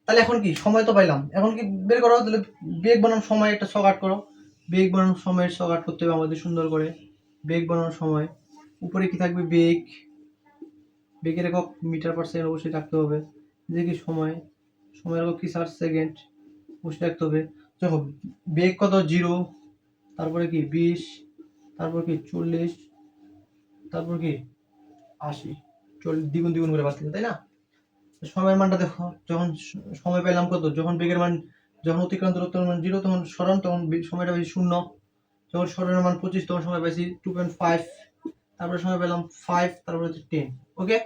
তাহলে এখন কি সময় তো পাইলাম, এখন কি বের করো? তাহলে বেগ বনাম সময় একটা ছক আট করো। বেগ বনাম সময়ের ছক আট করতে হবে আমাদের সুন্দর করে। বেগ বনাম সময়, উপরে কি থাকবে? বেগের একক মিটার পার সেকেন্ড অবশ্যই থাকতে হবে। দেখি সময়ের একক কি? 60 সেকেন্ড অবশ্যই থাকতে হবে। দেখো, বেগ কত? 0, তারপরে কি 20, তারপর কি 40, তারপর কি 80, দ্বিগুণ দ্বিগুণ করে বাড়তেছে, তাই না? সময়ের মানটা দেখো, যখন সময় পেলাম কত? যখন বেগের মান, যখন অতিক্রান্ত দূরত্বের মান 0, তখন সরণ, তখন সময়টা পাইছি 0। যখন সরণের মান 25, তখন সময় পাইছি 2.5, তারপরে সময় পেলাম 5, তারপরে হচ্ছে 10। ওকে,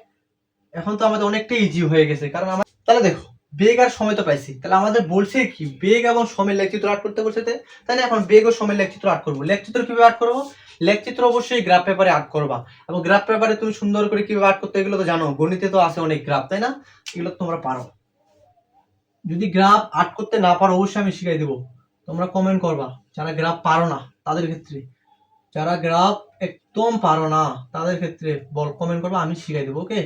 এখন তো আমাদের অনেকটা ইজি হয়ে গেছে, কারণ আমরা, তাহলে দেখো, বেগ আর সময় তো পাইছি, তাহলে আমাদের বলছে কি? বেগ এবং সময়ের লেখচিত্র আট করতে বলছে, তাই না? এখন বেগ ও সময়ের লেখচিত্র আট করবো। লেখচিত্র কিভাবে আট করবো? লেখচিত্র অবশ্যই গ্রাফ পেপারে আট করবা, এবং গ্রাফ পেপারে তুমি সুন্দর করে কিভাবে আট করতে, এগুলো তো জানো, গণিতে তো আছে অনেক গ্রাফ, তাই না? এগুলো তোমরা পারো। যদি গ্রাফ আট করতে না পারো, অবশ্যই আমি শিখাই দেবো, তোমরা কমেন্ট করবা। যারা গ্রাফ পারো না তাদের ক্ষেত্রে, যারা গ্রাফ একদম পারো না তাদের ক্ষেত্রে কমেন্ট করবা, আমি শিখাই দেবো। ওকে,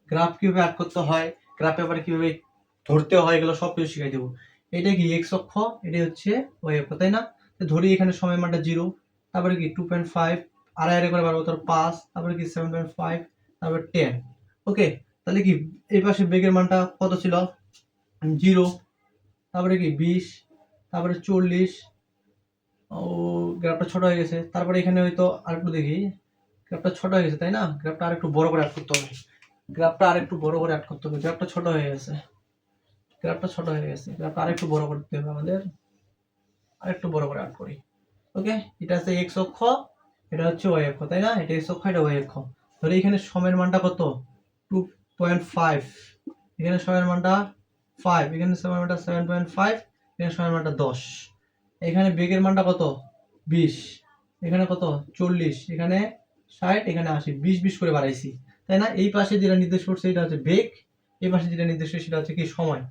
গ্রাফ কিভাবে আট করতে হয়, গ্রাফ পেপারে কিভাবে ধরতে হয়, এগুলো সব কিছু শিখাই দেবো। এটা কি এক্স অক্ষ, এটা হচ্ছে ওয়াই অক্ষ, তাই না? ধরি এখানে সময় মানটা 0, তারপরে কি 2.5 আড়াই করে বাড়বো, তারপর 5, তারপরে কি 7.5, তারপর 10। ওকে, তাহলে কি এই পাশে বেগের মানটা কত ছিল? 0, তারপরে কি 20, তারপরে 40। ও গ্রাফটা ছোট হয়ে গেছে। তারপরে এখানে হয়তো আরেকটু দেখি, গ্রাফটা ছোট হয়ে গেছে তাই না? গ্রাফটা আরেকটু বড় করে অ্যাড করতে হবে। গ্রাফটা আরেকটু বড় করে অ্যাড করতে হবে। গ্রাফটা ছোট হয়ে গেছে। গ্রাফটা আরেকটু বড় করতে হবে আমাদের। আরেকটু বড় করে অ্যাড করি। ওকে, এটা হচ্ছে এক্স অক্ষ, এটা হচ্ছে ওয়াই অক্ষ তাই না? এটা এক্স অক্ষ, এটা ওয়াই অক্ষ। ধরে এখানে সময়ের মানটা কত? 2.5, এখানে সময়ের মানটা 5, এখানে সময়ের মানটা 7.5, এখানে সময়ের মানটা 10। এখানে বেগের মানটা কত? 20, এখানে কত? 40, এখানে 60, এখানে 80, 20 করে বাড়াইছি তাই না? এই পাশে যেটা নির্দেশ করছে এটা হচ্ছে বেগ, এই পাশে যেটা নির্দেশ করছে সেটা হচ্ছে কি সময়,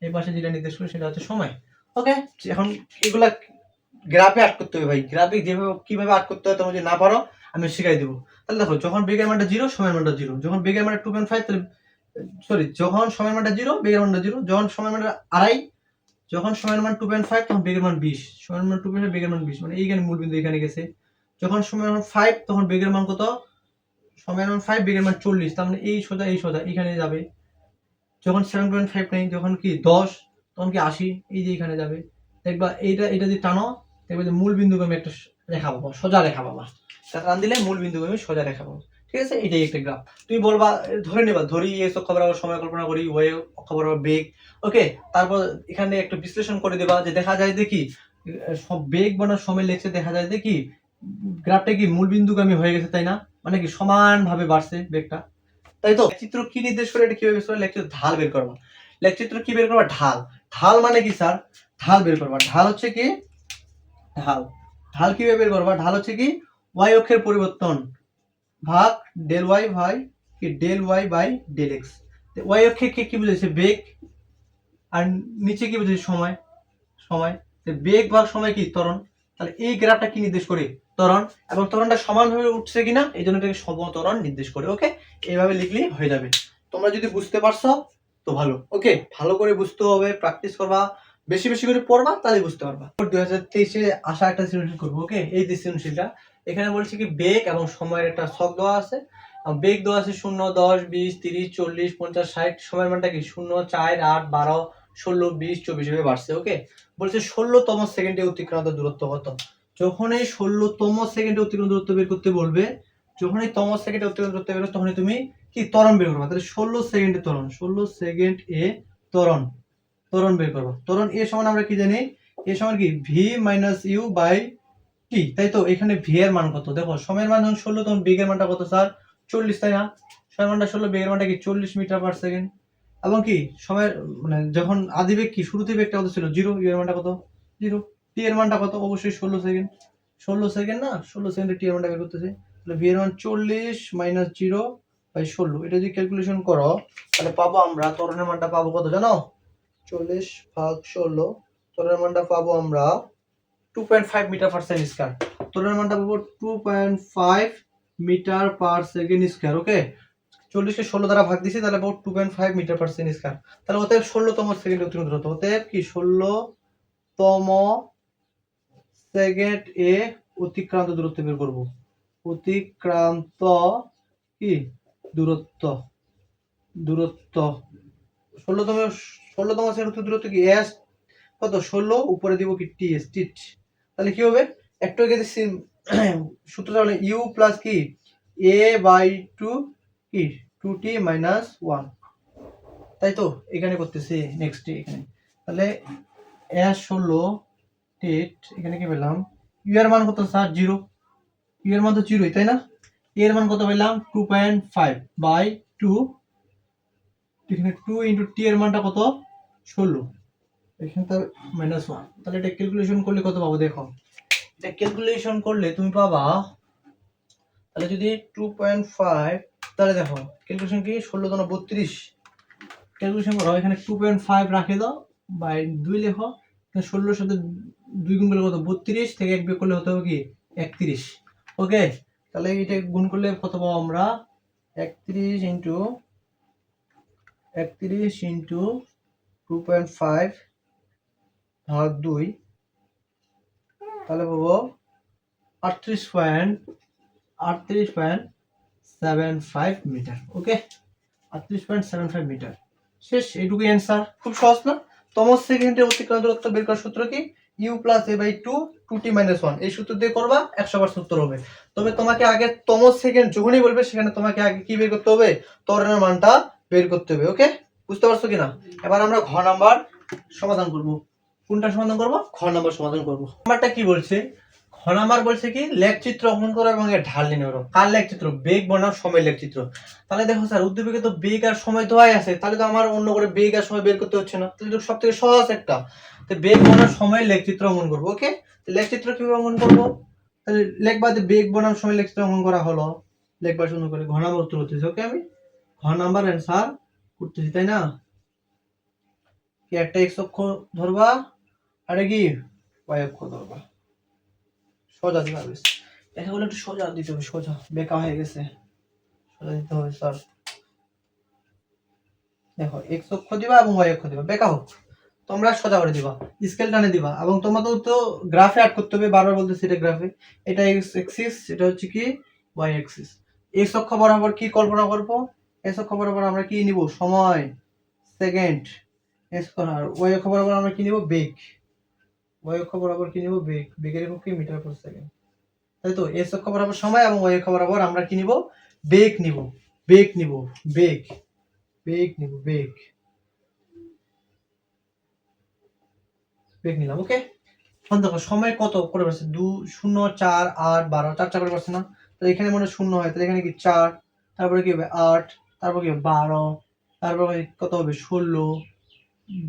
এই পাশে যেটা নির্দেশ করছে সেটা হচ্ছে সময়। ওকে, এখন এগুলা গ্রাফে আট করতে হবে ভাই। গ্রাফে যেভাবে কিভাবে আট করতে হয় তোমরা যদি না পারো আমি শিখাই দেবো। তাহলে দেখো, যখন বেগের মানটা 0 সময়ের মানটা 0, যখন বেগের মানটা 2.5 তাহলে সরি, যখন সময়ের মানটা 0 বেগের মানটা 0, যখন সময়ের মানটা আড়াই, যখন সময়ের মান 2.5 তখন বেগের মান 20, সময়ের মান 2.5 বেগের মান 20, মানে এইখানে মূল বিন্দু এখানে গেছে। যখন সময়ের মান 5 তখন বেগের মান কত? সময়ের মান 5 বেগের মান 40, তার মানে এই সোজা এখানে যাবে। যখন 7.5 নেই, যখন কি 10 তখন কি 80, এই যে এখানে যাবে। দেখবা এটা যদি টানো দেখবে যে মূল বিন্দুকে আমি একটা রেখা পাবো, সোজা রেখা পাবা। টান দিলে মূল বিন্দুকে আমি সোজা রেখা পাবো। ঠিক আছে, এটাই একটা গ্রাফ। তুমি বলবা, ধরে নেবা, ধরি এক্স অক্ষ বরাবর সময় কল্পনা করি, ওয়াই অক্ষ বরাবর বেগ। ওকে, তারপর এখানে একটু বিশ্লেষণ করে দেবা যে দেখা যায় দেখি বেগ বনাম সময় লেখছে, দেখা যায় দেখি গ্রাফটা কি মূল বিন্দুগামী হয়ে গেছে তাই না? মানে কি সমান ভাবে বাড়ছে বেগটা, তাই তো? চিত্র কি নির্দেশ করে, এটা কিভাবে বের করবে? লেখচিত্র ঢাল বের করবা। লেখচিত্র কি বের করবা? ঢাল। ঢাল মানে কি স্যার? ঢাল বের করবা। ঢাল হচ্ছে কি? ঢাল। ঢাল কিভাবে বের করবা? ঢাল হচ্ছে কি? ওয়াই অক্ষের পরিবর্তন ভাগ ডেল ওয়াই ভাই কি del Y by del X. Y অক্ষে কি বুঝাইছে? বেগ, আর নিচে কি বুঝাইছে? সময়। সময়, বেগ ভাগ সময় কি? ত্বরণ। তাহলে এই গ্রাফটা কি নির্দেশ করে? ত্বরণ। এবং ত্বরণটা সমানভাবে উঠছে কিনা এই জন্য এটাকে সমত্বরণ নির্দেশ করে। ওকে, এইভাবে লিখলেই হয়ে যাবে। তোমরা যদি বুঝতে পারছো তো ভালো। ওকে, ভালো করে বুঝতে হবে, প্র্যাকটিস করবা, বেশি বেশি করে পড়বা, তাহলে বুঝতে পারবা। 2023-এ আসা একটা সৃজনশীল করবো। ওকে, এই যে সৃজনশীলটা এখানে বলছে কি বেগ এবং সময়ের একটা ছক দেওয়া আছে। বেগ দেওয়া আছে 0, 10, 20, 30, 40, 50, 60। সময়ের মানটা কি? 0, 4, 8, 12, 16, 20, 24 ভাবে বাড়ছে। ওকে, বলছে 16তম সেকেন্ডে অতিক্রান্ত দূরত্ব কত? যখন এই 16তম সেকেন্ডে অতিক্রান্ত দূরত্ব বের করতে বলবে, যখন এই তম সেকেন্ডে অতিক্রান্ত দূরত্ব বের করবে তখন তুমি কি ত্বরণ বের করবে। তাহলে 16 সেকেন্ডে ত্বরণ, 16 সেকেন্ড এ ত্বরণ বের করবো। ত্বরণ এ সমান আমরা কি জানি? এ সমান কি? ভি মাইনাস ইউ বাই টি, তাই তো? এখানে ভি এর মান কত? দেখো, সময়ের মান যখন 16 তখন বেগের মানটা কত স্যার? 40 তাই না? সময়ের মানটা 16, বেগের মানটা কি? 40 মিটার পার সেকেন্ড। এবং কি সময় মানে যখন আদি বেগ কি শুরুতে বেগটা কত ছিল? 0, ইউ এর মানটা কত? 0। টি এর মানটা কত? অবশ্যই 16 সেকেন্ড। 16 সেকেন্ড না? 16 সেকেন্ডে টি এর মানটা বের করতেছে। তাহলে ভি এর মান 40 মাইনাস 0 বাই 16। এটা যদি ক্যালকুলেশন করো তাহলে পাবো আমরা ত্বরণের মানটা পাবো কত জানো? 40 ভাগ 16, ত্বরণের মানটা পাবো আমরা 2.5 মিটার পার সেকেন্ড স্কয়ার। ত্বরণের মানটা পাবো 2.5 মিটার পার সেকেন্ড স্কয়ার। ওকে, 40 কে 16 দ্বারা ভাগ দিছি, তাহলে পাবো 2.5 মিটার পার সেকেন্ড স্কয়ার। তাহলে অতএব 16তম সেকেন্ডে অতিক্রান্ত দূরত্ব, অতএব কি 16তম সেকেন্ড এ অতিক্রান্ত দূরত্ব বের করব। অতিক্রান্ত কি দূরত্ব, 16তম সেকেন্ড দূরত্ব কি? এস কত? 16, উপরে দিব কি? টি এস, টিট। তাহলে কি হবে? একটু আগে সূত্রটা হলো ইউ প্লাস কি এ বাই 2 কি 2t মাইনাস 1, তাই তো? এখানে করতেছি নেক্সট এখানে। তাহলে এস 16 টিট, এখানে কি পেলাম? ইউ এর মান কত স্যার? 0। ইউ এর মান তো 0, তাই না? এর মান কত পেলাম? 2.5 বাই 2, এখানে 2 ইনটু টি এর মানটা কত? 16, এখানে তার মাইনাস 1। তাহলে এটা ক্যালকুলেশন করলে কত পাবো? দেখো, এটা ক্যালকুলেশন করলে তুমি পাবা, তাহলে যদি 2.5, তাহলে দেখো ক্যালকুলেশন কি? 16 × 32 ক্যালকুলেশন করো। এখানে 2.5 রাখে দাও, বাই 2 লেখো। 16 সাথে 2 গুণ করলে কত? 32, থেকে 1 বিয়োগ করলে হতে হবে কি? 31। ওকে, তাহলে এটা গুণ করলে কত পাবো আমরা? 31 ইন্টু 2.5 ভাগ 2 তাহলে পাবো 38.75 মিটার। ওকে, 38.75 মিটার। শেষ, এইটুকুই অ্যান্সার। খুব সহজ না? তমস সেকেন্ডে অতিক্রান্ত দূরত্ব বের করার সূত্র কি? u plus a by 2 2t minus 1। এই সূত্র দিয়ে করবা 100% উত্তর হবে। তবে তোমাকে আগে তমস সেকেন্ড যখনই বলবে সেখানে তোমাকে আগে কি বের করতে হবে? ত্বরণের মানটা বের করতে হবে। ওকে, বুঝতে পারছো কিনা? এবার আমরা ঘ নাম্বার সমাধান করব। কোনটা সমাধান করব? ঘ নাম্বার সমাধান করব। নাম্বারটা কি বলছে? ঘ নাম্বার বলছে কি লেখচিত্র অঙ্কন করো এবং এর ঢাল নির্ণয় করো। কার লেখচিত্র? বেগ বনাম সময় লেখচিত্র। তাহলে দেখো স্যার, উদ্দীপকে তো বেগ আর সময় দেওয়াই আছে, তাহলে তো আমার অন্য করে বেগ আর সময় বের করতে হচ্ছে না। তাহলে তো সবথেকে সহজ একটা, তো বেগ বনাম সময় লেখচিত্র অঙ্কন করব। ওকে, লেখচিত্র কিভাবে অঙ্কন করব? তাহলে লেখবা যে বেগ বনাম সময় লেখচিত্র অঙ্কন করা হলো, লেখবা সুন্দর করে। ঘ নাম্বার উত্তর হচ্ছে ওকে, আমি ঘ নাম্বার অ্যান্সার করতেছি, তাই না? কি একটা এক্স অক্ষ ধরবা আর কি ওয়াই অক্ষ ধরবা, সোজা দিবা। দেখা গেলো একটু সোজা দিতে হবে, সোজা বেঁকা হয়ে গেছে, সোজা দিতে হবে স্যার। দেখো এক্স অক্ষ দিবা এবং ওয়াই অক্ষ দিবা, বেঁকা হোক তোমরা সোজা করে দিবা, স্কেল টানে দিবা। এবং তোমাদের তো গ্রাফে অ্যাড করতে হবে, বারবার বলতেছি এটা গ্রাফে। এটা এক্স এক্সিস, এটা হচ্ছে কি ওয়াই এক্সিস। এক্স অক্ষ বরাবর কি কল্পনা করব? এক্স অক্ষ বরাবর আমরা কি নিব? সময়, সেকেন্ড। এক্স আর ওয়াই অক্ষ বরাবর আমরা কি নিব? বেগ। ওয়াই অক্ষ বরাবর কি নিব? বেগ। বেগের একক কি? Metre per second. তাই তো, এক্স অক্ষ বরাবর সময় এবং ওয়াই অক্ষ বরাবর আমরা কি নিব? বেগ নিব। বেগ নিব, বেগ, বেগ নিব, বেগ, বেগ নিলাম। ওকে, এখন দেখো সময় কত করে পারছে? 2 0 4 8 12 4 4 করে পারছে না? তো এখানে মনে 0 হয়, তাহলে এখানে কি 4, তারপরে কি হবে 8, তারপর কি হবে 12, তারপর কত হবে 16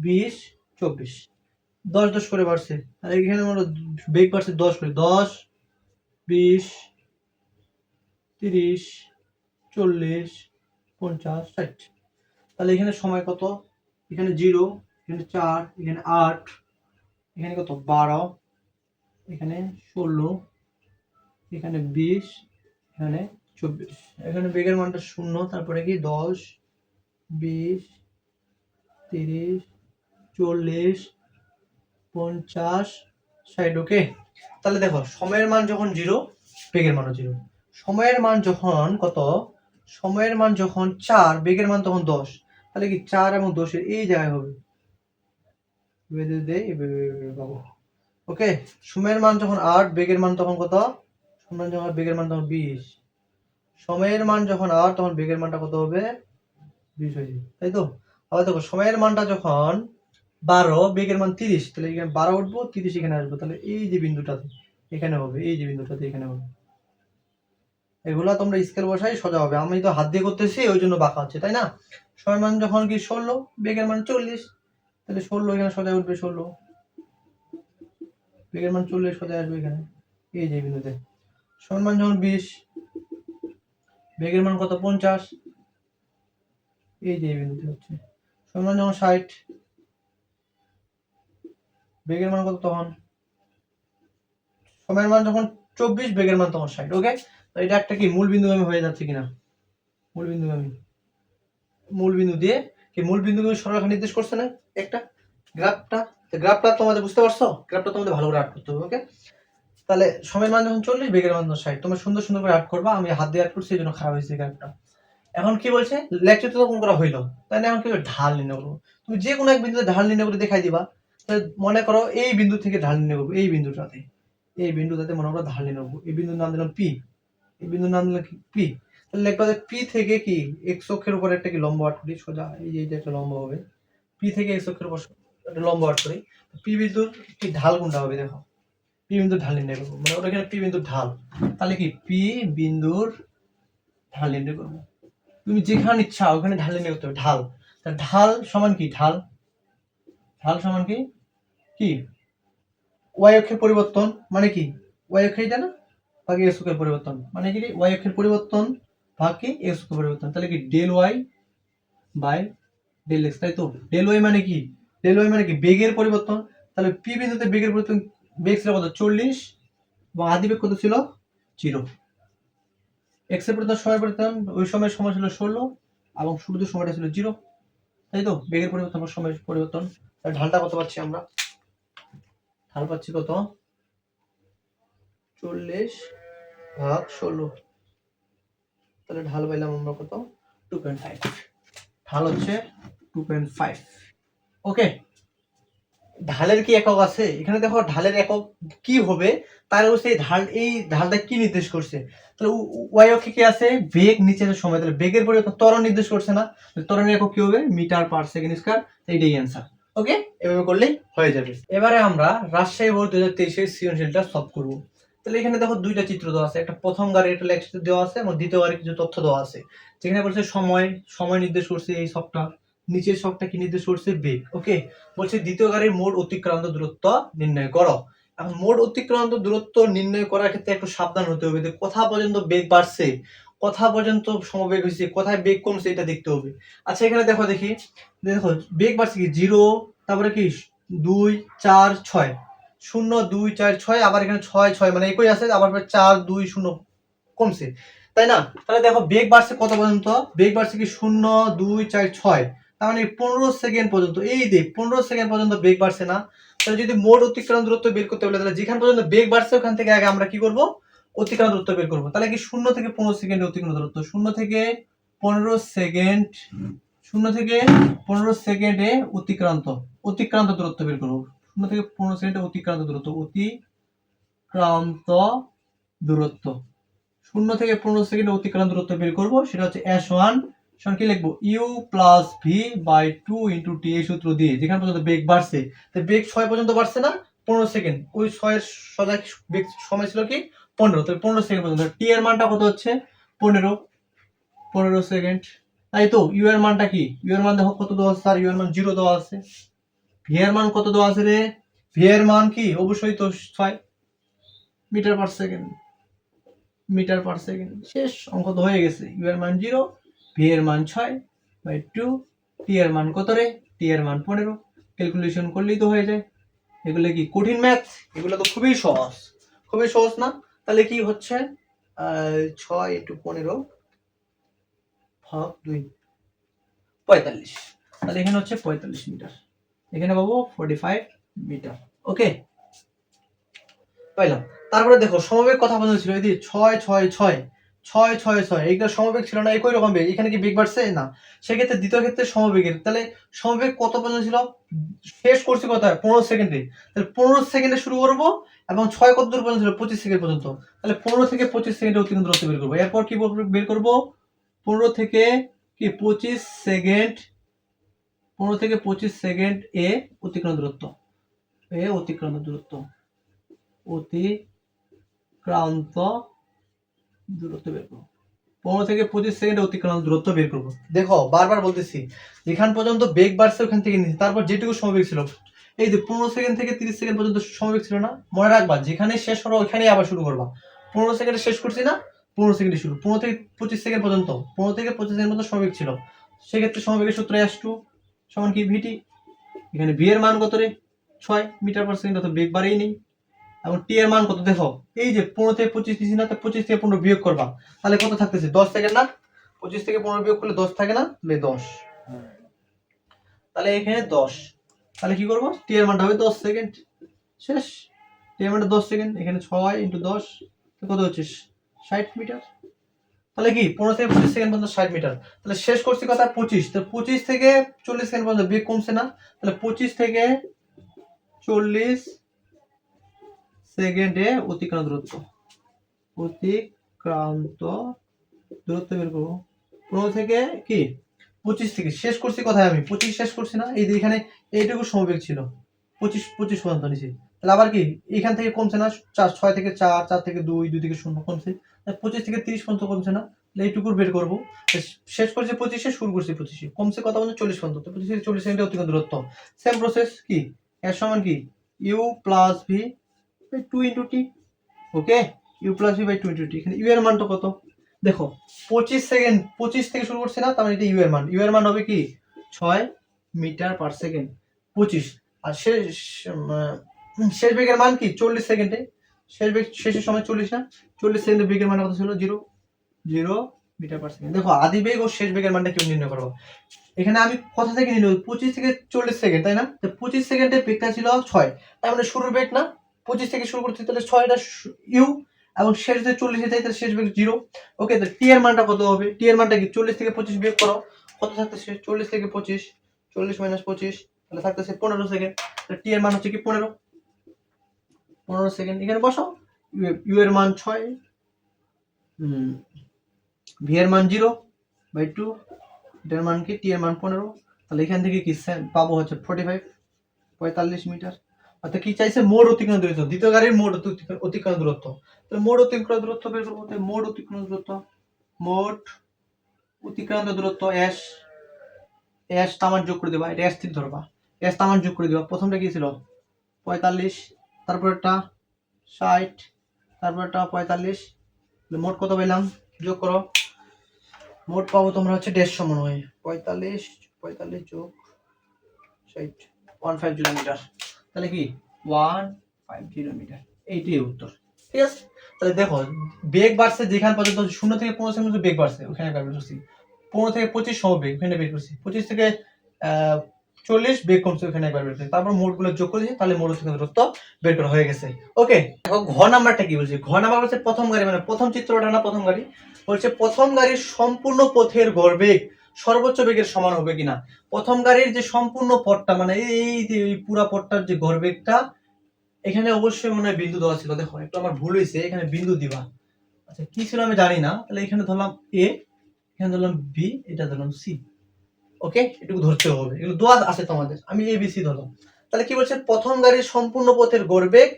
20 24, 10 10 করে বাড়ছে। আর এখানে মনে বেগ বাড়ছে 10 করে, 10 20 30 40 50 60। তাহলে এখানে সময় কত? এখানে 0, এখানে 4, এখানে 8, এখানে কত 12, এখানে 16, এখানে 20, এখানে 24। এখানে বেগের মানটা 0, তারপরে কি 10 20 30 40 50 60। ওকে, তাহলে দেখো সময়ের মান যখন 0, বেগের মানও 0। সময়ের মান যখন কত? সময়ের মান যখন 4, বেগের মান তখন 10, তাহলে কি 4 এবং 10 এর এই জায়গায় হবে। ওকে, সময়ের মান যখন 8, বেগের মান তখন কত? সময়ের যখন বেগের মান তখন 20। সময়ের মান যখন 8, তখন বেগের মানটা কত হবে? 20 হয়ে যাবে, তাই তো? আবার দেখো সময়ের মানটা যখন 12, বেগের মান 30, তাহলে এখানে 12 উঠবো, 30 এখানে আসবো, তাহলে এই যে বিন্দুটাতে এখানে হবে, এই যে বিন্দুটাতে এখানে হবে। এগুলা তোমরা স্কেল বসাই সোজা হবে, আমি তো হাত দিয়ে করতেছি ওই জন্য বাঁকা হচ্ছে, তাই না? সময়ের মান যখন কি 16, বেগের মান 40, তাহলে 16 এখানে সোজা উঠবে, 16 বেগের মান 40 সোজা আসবে এখানে, এই যে বিন্দুতে। সময়ের মান যখন 20, বেগের মান কত? 50, এই যে বিন্দুতে হচ্ছে। সময়ের মান যখন 60, বেগের মান কত তখন? সময়ের মান যখন 24, বেগের মান তখন 60। ওকে, তো এটা একটা কি মূল বিন্দুগামী হয়ে যাচ্ছে কিনা? মূল বিন্দুগামী, মূল বিন্দু দিয়ে কি মূল বিন্দুগামী সরলরেখা নির্দেশ করছে না একটা গ্রাফটা? তো গ্রাফটা তোমাদের বুঝতে পারছো? গ্রাফটা তোমাদের ভালো করে আর্ট করতে হবে। ওকে, তাহলে সময়ের মান যখন 40, বেগের মান যখন 60, তোমরা সুন্দর সুন্দর করে আর্ট করবা। আমি হাত দিয়ে আর্ট করছি, এই জন্য খারাপ হয়েছে গ্রাফটা। এখন কি বলছে? লেখচিত্র তখন করা হইলো, তাই না? এখন কি ঢাল নির্ণয় করবো। তুমি যে কোনো এক বিন্দুতে ঢাল নির্ণয় করে দেখাই দিবা। মনে করো এই বিন্দু থেকে ঢাল নির্ণয় করবো, এই বিন্দুটাতে, এই বিন্দুটাতে মনে করো ঢাল নির্ণয় করবো। এই বিন্দুর নাম দিলাম পি, এই বিন্দুর নাম দিলাম কি? পি। তাহলে লিখবা যে পি থেকে কি এক্স অক্ষের উপর একটা কি লম্ব আট করি সোজা, এই যে এটা একটা লম্ব হবে। পি থেকে এক্স অক্ষের উপর একটা লম্ব আট করি। পি বিন্দুর কি ঢাল কোনটা হবে? দেখো পি বিন্দুর ঢাল নির্ণয় করবো, মানে ওটা এখানে পি বিন্দুর ঢাল। তাহলে কি পি বিন্দুর ঢাল নির্ণয় করবো। তুমি যেখানে ইচ্ছা ওখানে ঢাল নির্ণয় করতে হবে। ঢাল, ঢাল সমান কি? ঢাল, ঢাল সমান কি? কি ওয়াই অক্ষের পরিবর্তন মানে কি? ওয়াই অক্ষের এটা না, ভাগে এক্স অক্ষের পরিবর্তন মানে কি? ওয়াই অক্ষের পরিবর্তন ভাগ কি এক্স অক্ষের পরিবর্তন। তাহলে কি del Y by del X, তাই তো? ডেল ওয়াই মানে কি? ডেল ওয়াই মানে কি? বেগের পরিবর্তন। তাহলে পি বিন্দুতে বেগের পরিবর্তন, বেগ ছিল কত? 40, এবং আদি বেগ কত ছিল? 0। এক্স এর পরিবর্তন, সময়ের পরিবর্তন, ওই সময়ের সময় ছিল 16 এবং শুরুতে সময়টা ছিল 0, তাই তো? বেগের পরিবর্তন বা সময়ের পরিবর্তন। ঢালটা কত পাচ্ছি আমরা? ঢাল পাচ্ছি কত? 40/16, তাহলে ঢাল পাইলাম আমরা কত 2.5, ঢাল হচ্ছে 2.5। ওকে, ঢালের কি একক আছে এখানে? দেখো ঢালের একক কি হবে তার হচ্ছে এই ঢালটা কি নির্দেশ করছে? তাহলে ওয়াই অক্ষে কি আছে? বেগ, নিচের সময়, তাহলে বেগের পরে ত্বরণ নির্দেশ করছে না? ত্বরণের একক কি হবে? Metre per second square. এইটাই অ্যান্সার। ওকে, এভাবে করলেই হয়ে যাবে। এবারে আমরা রাজশাহী বোর্ড 2023 সৃজনশীলটা সলভ করব। তাহলে এখানে দেখো দুইটা চিত্র দেওয়া আছে, একটা প্রথম গাড়ির একটা লেখচিত্র দেওয়া আছে এবং দ্বিতীয় গাড়ির কিছু তথ্য দেওয়া আছে। যেখানে বলছে সময় নির্দেশ করছে এই ছকটা, নিচের ছকটা কি নির্দেশ করছে? বেগ। ওকে, বলছে দ্বিতীয় গাড়ির মোট অতিক্রান্ত দূরত্ব নির্ণয় করো। এখন মোট অতিক্রান্ত দূরত্ব নির্ণয় করার ক্ষেত্রে একটু সাবধান হতে হবে যে কোথা পর্যন্ত বেগ বাড়ছে, কোথা পর্যন্ত সমবেগ হয়েছে, কোথায় বেগ কমছে এটা দেখতে হবে। আচ্ছা এখানে দেখো দেখো বেগ বাড়ছে কি 0, তারপরে কি 2, 4, 6, 0, 2, 4, 6, আবার এখানে 6, 6 মানে একই আছে, আবার 4, 2, 0 কমছে, তাই না? তাহলে দেখো বেগ বাড়ছে কত পর্যন্ত? বেগ বাড়ছে কি 0, 2, 4, 6, তার মানে 15 সেকেন্ড পর্যন্ত। এই যে 15 সেকেন্ড পর্যন্ত বেগ বাড়ছে না? তাহলে যদি মোট অতিক্রান্ত দূরত্ব বের করতে হলে তাহলে যেখান পর্যন্ত বেগ বাড়ছে ওখান থেকে আগে আমরা কি করব? অতিক্রান্ত দূরত্ব বের করব। তাহলে কি 0 থেকে 15 সেকেন্ডের অতিক্রান্ত দূরত্ব, 0 থেকে 15 সেকেন্ড, 0 থেকে 15 সেকেন্ডে অতিক্রান্ত দূরত্ব বের করব। 0 থেকে 15 সেকেন্ডে অতিক্রান্ত দূরত্ব, অতিক্রান্ত দূরত্ব 0 থেকে 15 সেকেন্ডে অতিক্রান্ত দূরত্ব বের করব। সেটা হচ্ছে s1 সমান কি লিখবো? u plus V by 2 into t, এই সূত্র দিয়ে যেখান পর্যন্ত বেগ বাড়ছে। তো বেগ 6 পর্যন্ত বাড়ছে না? 15 সেকেন্ড, ওই 6 এর সজাগ বেগ সময় ছিল কি 15, তো 15 সেকেন্ড পর্যন্ত। টি এর মানটা কত হচ্ছে? 15 সেকেন্ড, তাই তো। ইউ এর মানটা কি? ইউ এর মান দেখো কত দেওয়া আছে স্যার? ইউ এর মান 0 দেওয়া আছে। ভি এর মান কত দেওয়া আছে রে? ভি এর মান কি? অবশ্যই তো 6 metre per second, metre per second. শেষ, অঙ্ক তো হয়ে গেছে। ইউ এর মান 0, ভি এর মান 6/2, টি এর মান কত রে? টি এর মান 15। ক্যালকুলেশন করলেই তো হয়ে যায়। এগুলো কি কঠিন ম্যাথ? এগুলো তো খুবই সহজ, খুবই সহজ না? তাহলে কি হচ্ছে 6 × 15 ভাগ 2, 45। তাহলে এখানে হচ্ছে 45 মিটার, এখানে পাবো 45 মিটার। ওকে, পাইলাম। তারপরে দেখো সমবেগ কথা বলা ছিল, এই 6, 6, 6, 6, 6, 6, এইগুলো সমবেগ ছিল না? একই রকম বেগ, এখানে কি বেগ বাড়ছে? না। সেক্ষেত্রে দ্বিতীয় ক্ষেত্রে সমবেগের, তাহলে সমবেগ কত পর্যন্ত ছিল? শেষ করছি কত? 15 সেকেন্ডে। তাহলে 15 সেকেন্ডে শুরু করব এবং 6 কত দূর পর্যন্ত ছিল? 25 সেকেন্ড পর্যন্ত। তাহলে 15 থেকে 25 সেকেন্ডে অতিক্রান্ত দূরত্ব বের করব। এরপর কি বের করব? 15 থেকে কি 25 সেকেন্ড, 15 থেকে 25 সেকেন্ড এ অতিক্রান্ত দূরত্ব, অতিক্রান্ত দূরত্ব বের করবো। 15 থেকে 25 সেকেন্ডে অতিক্রান্ত দূরত্ব বের করবো। দেখো বারবার বলতেছি, যেখান পর্যন্ত বেগ বাড়ছে ওখান থেকে নিচ্ছি, তারপর যেটুকু সমবেগ ছিল, এই যে 15 সেকেন্ড থেকে 30 সেকেন্ড পর্যন্ত সমবেগ ছিল না? মনে রাখবা যেখানে শেষ হলো ওইখানেই আবার শুরু করবা। 15 সেকেন্ডে শেষ করছি না? 15 সেকেন্ডে শুরু। 15 থেকে 25 সেকেন্ড পর্যন্ত, 15 থেকে 25 সেকেন্ড পর্যন্ত সমবেগ ছিল। সেক্ষেত্রে সমবেগের সূত্র s2 সমান কি ভিটি। এখানে ভি এর মান কত রে? 6 মিটার পার সেকেন্ড, অত বেগ বাড়েই নেই। এবং টি এর মান কত? দেখো এই যে 15 থেকে 25 দিছি না, তো 25 থেকে 15 বিয়োগ করবা, তাহলে কত থাকতেছে? 10 সেকেন্ড না? 25 থেকে 15 বিয়োগ করলে 10 থাকে না? 10, তাহলে এখানে 10। তাহলে কি করব? টি এর মানটা হবে 10 সেকেন্ড। শেষ, টি এর মানটা 10 সেকেন্ড, এখানে 6 × 10 কত হচ্ছে? 60 মিটার। তাহলে কি 15 থেকে 25 সেকেন্ড পর্যন্ত 60 মিটার। তাহলে শেষ করছি কথা 25, তো 25 থেকে 40 সেকেন্ড পর্যন্ত বেগ কমছে না? তাহলে 25 থেকে 40 সেকেন্ডে অতিক্রান্ত দূরত্ব বের করবো। 15 থেকে কি 25 থেকে শেষ করছি কোথায়? আমি 25 শেষ করছি না? এই যে এখানে এইটুকু সমবেগ ছিল, 25 পর্যন্ত নিছি। তাহলে আবার কি এখান থেকে কমছে না? 6 থেকে 4, 4 থেকে 2, 2 থেকে 0 কমছে। 25 থেকে 30 পর্যন্ত কমছে না? তাহলে এইটুকু বের করবো। শেষ করছি 25-এ, শুরু করছি 25-এ, কমছে কত পর্যন্ত? 40 পর্যন্ত। তো 25 থেকে 40 সেকেন্ডে অতিক্রান্ত দূরত্ব। সেম প্রসেস কি এর সমান কি u plus V by 2 into t. Okay, u plus V by 2 into t. এখানে u এর মানটা কত? দেখো 25 সেকেন্ড, 25 থেকে শুরু করছে না? তার মানে এটা ইউ এর মান। ইউ এর মান হবে কি 6 মিটার পার সেকেন্ড, 25। আর শেষ বেগের মান কি 40 সেকেন্ডে। শেষ বেগ শেষের সময় 40 না? 40 সেকেন্ডে বেগের মান কত ছিল? 0 মিটার পার সেকেন্ড। দেখো আদি বেগ ও শেষ বেগের মানটা কেউ নির্ণয় করবো। এখানে আমি কোথা থেকে নির্ণয়? 25 থেকে 40 সেকেন্ড, তাই না? তো 25 সেকেন্ডে বেগটা ছিল 6, তার মানে শুরুর বেগ না? 25 থেকে শুরু করছি, তাহলে 6টা ইউ, এবং শেষ যদি 40 যায় তাহলে শেষ বেগ 0। ওকে, তো টি এর মানটা কত হবে? টি এর মানটা কি 40 থেকে 25 বিয়োগ করো, কত থাকতেছে? 40 থেকে 25, 40 - 25 তাহলে থাকতেছে 15 সেকেন্ড। তাহলে টি এর মান হচ্ছে কি 15 সেকেন্ড। এখানে বসাও, ইউ এর মান 6, ভি এর মান 0/2, এটার মান কি? টি এর মান 15। তাহলে এখান থেকে কি পাবো হচ্ছে 45 মিটার। অর্থাৎ কি চাইছে? মোট অতিক্রান্ত দূরত্ব, দ্বিতীয় গাড়ির মোট অতিক্রান্ত দূরত্ব। তাহলে মোট অতিক্রান্ত দূরত্ব বের করবো। মোট অতিক্রান্ত দূরত্ব, মোট অতিক্রান্ত দূরত্ব এস তামান যোগ করে দেবা, এটা এস স্থির ধরবা, এস তামান যোগ করে দেবা। প্রথমটা কি ছিল? 45, তারপরটা 60, তারপরটা 45। মোট কত পেলাম? যোগ করো, মোট পাবো তোমরা হচ্ছে 150 মনে হয়। 45 যোগ 60, 150 মিটার। তাহলে কি 150 মিটার, এইটাই উত্তর। ঠিক আছে, তাহলে দেখো বেগ বাড়ছে যেখান পর্যন্ত 0 থেকে 15 সেকেন্ড বেগ বাড়ছে ওখানে বের করছি, 15 থেকে 25 সমবেগ ওখানে বের করছি, 25 থেকে 40 বেগ কমছে ওখানে একবার বের করছি, তারপর মোটগুলো যোগ করে দিয়েছি, তাহলে মোট অতিক্রান্ত দূরত্ব বের করা হয়ে গেছে। ওকে, দেখো ঘ নাম্বারটা কি বলছে? ঘ নাম্বার হচ্ছে প্রথম গাড়ি, মানে প্রথম চিত্রটা না, প্রথম গাড়ি বলছে প্রথম গাড়ির সম্পূর্ণ পথের গড়বেগ সর্বোচ্চ বেগের সমান হবে কিনা। প্রথম গাড়ির যে সম্পূর্ণ পথটা, মানে এই যে পুরা পথটার যে গড়বেগটা, এখানে অবশ্যই মনে হয় বিন্দু দেওয়া ছিল। দেখো একটু আমার ভুল হয়েছে, এখানে বিন্দু দিবা। আচ্ছা কি ছিল আমি জানি না, তাহলে এখানে ধরলাম এ, এখানে ধরলাম বি, এটা ধরলাম সি। ওকে, এটুকু ধরতে হবে, এগুলো দোয়া আছে তোমাদের। আমি এ বি সি ধরলাম। তাহলে কি বলছে? প্রথম গাড়ির সম্পূর্ণ পথের গড়বেগ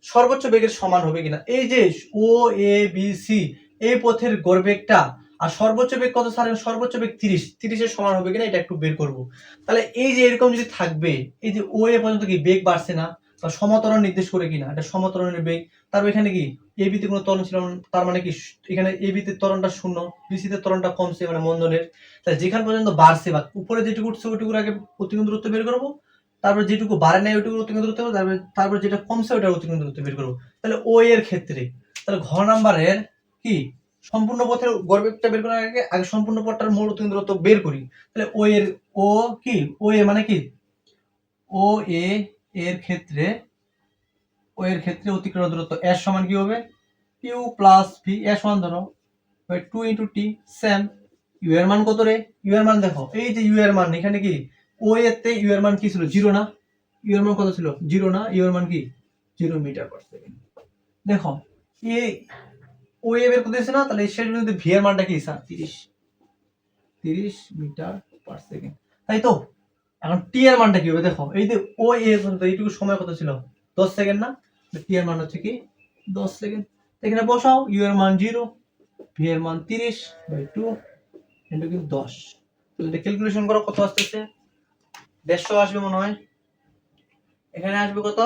সর্বোচ্চ বেগের সমান হবে কিনা। এই যে ও এ বি সি, এই পথের গড়বেগটা আর সর্বোচ্চ বেগ কত স্যার? সর্বোচ্চ বেগ 30 এর সমান হবে কিনা এটা একটু বের করব। তাহলে এই যে এরকম যদি থাকবে, এই যে ও এ পর্যন্ত কি বেগ বাড়ছে না, বা সমত্বরণ নির্দেশ করে কিনা, এটা সমত্বরণের বেগ। তারপর এখানে কি এ বি তে কোনো ত্বরণ ছিল না, তার মানে কি এখানে এ বি তে ত্বরণটা 0, বি সি তে ত্বরণটা কমছে, মানে মন্দনের। তাহলে যেখান পর্যন্ত বাড়ছে বা উপরে যেটুকু উঠছে ওইটুকুর আগে অতিক্রান্ত দূরত্ব বের করব, তারপর যেটুকু বাড়ে নাই ওইটুকু অতিক্রান্ত দূরত্ব, তারপর যেটা কমছে ওটার অতিক্রান্ত দূরত্ব বের করব। তাহলে ও এর ক্ষেত্রে, তাহলে ঘ নাম্বারের কি সম্পূর্ণ পথের গড়বেগটা বের করার আগে আগে সম্পূর্ণ পথটার মোট অতিক্রান্ত দূরত্ব বের করি। তাহলে ও এর ও কি ও এ মানে কি ও এ এর ক্ষেত্রে, ও এর ক্ষেত্রে অতিক্রান্ত দূরত্ব এস সমান কি হবে? U plus V. এস সমান ধরো 2 ইনটু টি। সেম, ইউ এর মান কত রে? ইউ এর মান দেখো, এই যে ইউ এর মান এখানে কি ও এর তে ইউ এর মান কি ছিল? 0 না? ইউ এর মান কত ছিল? 0 না? ইউ এর মান কি 0 মিটার পার সেকেন্ড। দেখো এই ও এ বের করতেছে না, তাহলে শেষ বিন্দুতে ভি এর মানটা কি স্যার? 30 মিটার পার সেকেন্ড, তাই তো? এখন টি এর মানটা কি হবে? দেখো এই যে ও এ পর্যন্ত এইটুকু সময় কত ছিল? 10 সেকেন্ড না? টি এর মান হচ্ছে কি 10 সেকেন্ড। এখানে বসাও, ইউ এর মান 0, ভি এর মান 30/2 ইনটু কি 10। তাহলে এটা ক্যালকুলেশন করো কত আসতেছে? 150 আসবে মনে হয়। এখানে আসবে কত?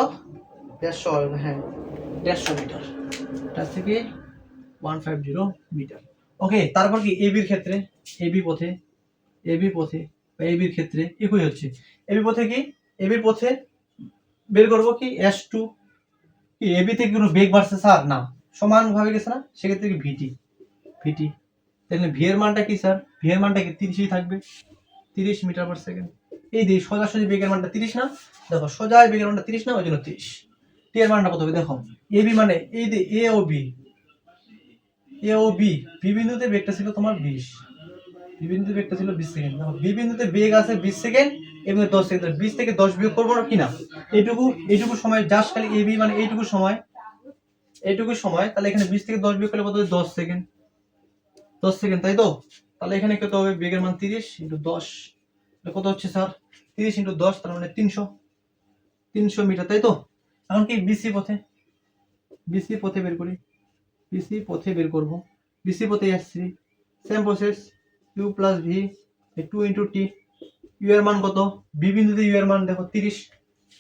150 আসবে, হ্যাঁ 150 মিটার। এটা থেকে 150 মিটার। ওকে, তারপর কি এবি এর ক্ষেত্রে, এবি পথে, এবি পথে বা এবির ক্ষেত্রে একই হচ্ছে। এবি পথে কি এবি পথে বের করব কি S2। কি এবি থেকে কোনো বেগ বাড়ছে স্যার? না, সমান ভাবে গেছে না, সেক্ষেত্রে কি ভিটি। তাহলে ভি এর মানটা কি স্যার? ভি এর মানটা কি 30ই থাকবে, 30 মিটার পার সেকেন্ড। এই যে সোজাসুজি বেগের মানটা 30 না? দেখো সোজা বেগের মানটা 30 না, ওই জন্য 30। টি এর মানটা কত হবে? দেখো এবি মানে এই যে এ ও বি, এ ও বি, বি বিন্দুতে বেগটা ছিল তোমার 20, বি বিন্দুতে বেগটা ছিল 20 সেকেন্ড। দেখো বি বিন্দুতে বেগ আছে 20 সেকেন্ড এবং 10 সেকেন্ড, 20 থেকে 10 বিয়োগ করবো না কিনা? এইটুকু সময় জাস্ট খালি এবি মানে এইটুকু সময়, তাহলে এখানে 20 থেকে 10 বিয়োগ করলে কত হবে? 10 সেকেন্ড, 10 সেকেন্ড, তাই তো? তাহলে এখানে কত হবে? বেগের মান 30 ইনটু 10, কত হচ্ছে স্যার? 30 ইনটু 10, তার মানে 300 মিটার, তাই তো? এখন কি বিসি পথে বের করি, বিসি পথে বের করব। বিসি পথে আসছি, same process, U plus V 2 into T. U এর মান কত? বি বিন্দুতে ইউ এর মান দেখো 30,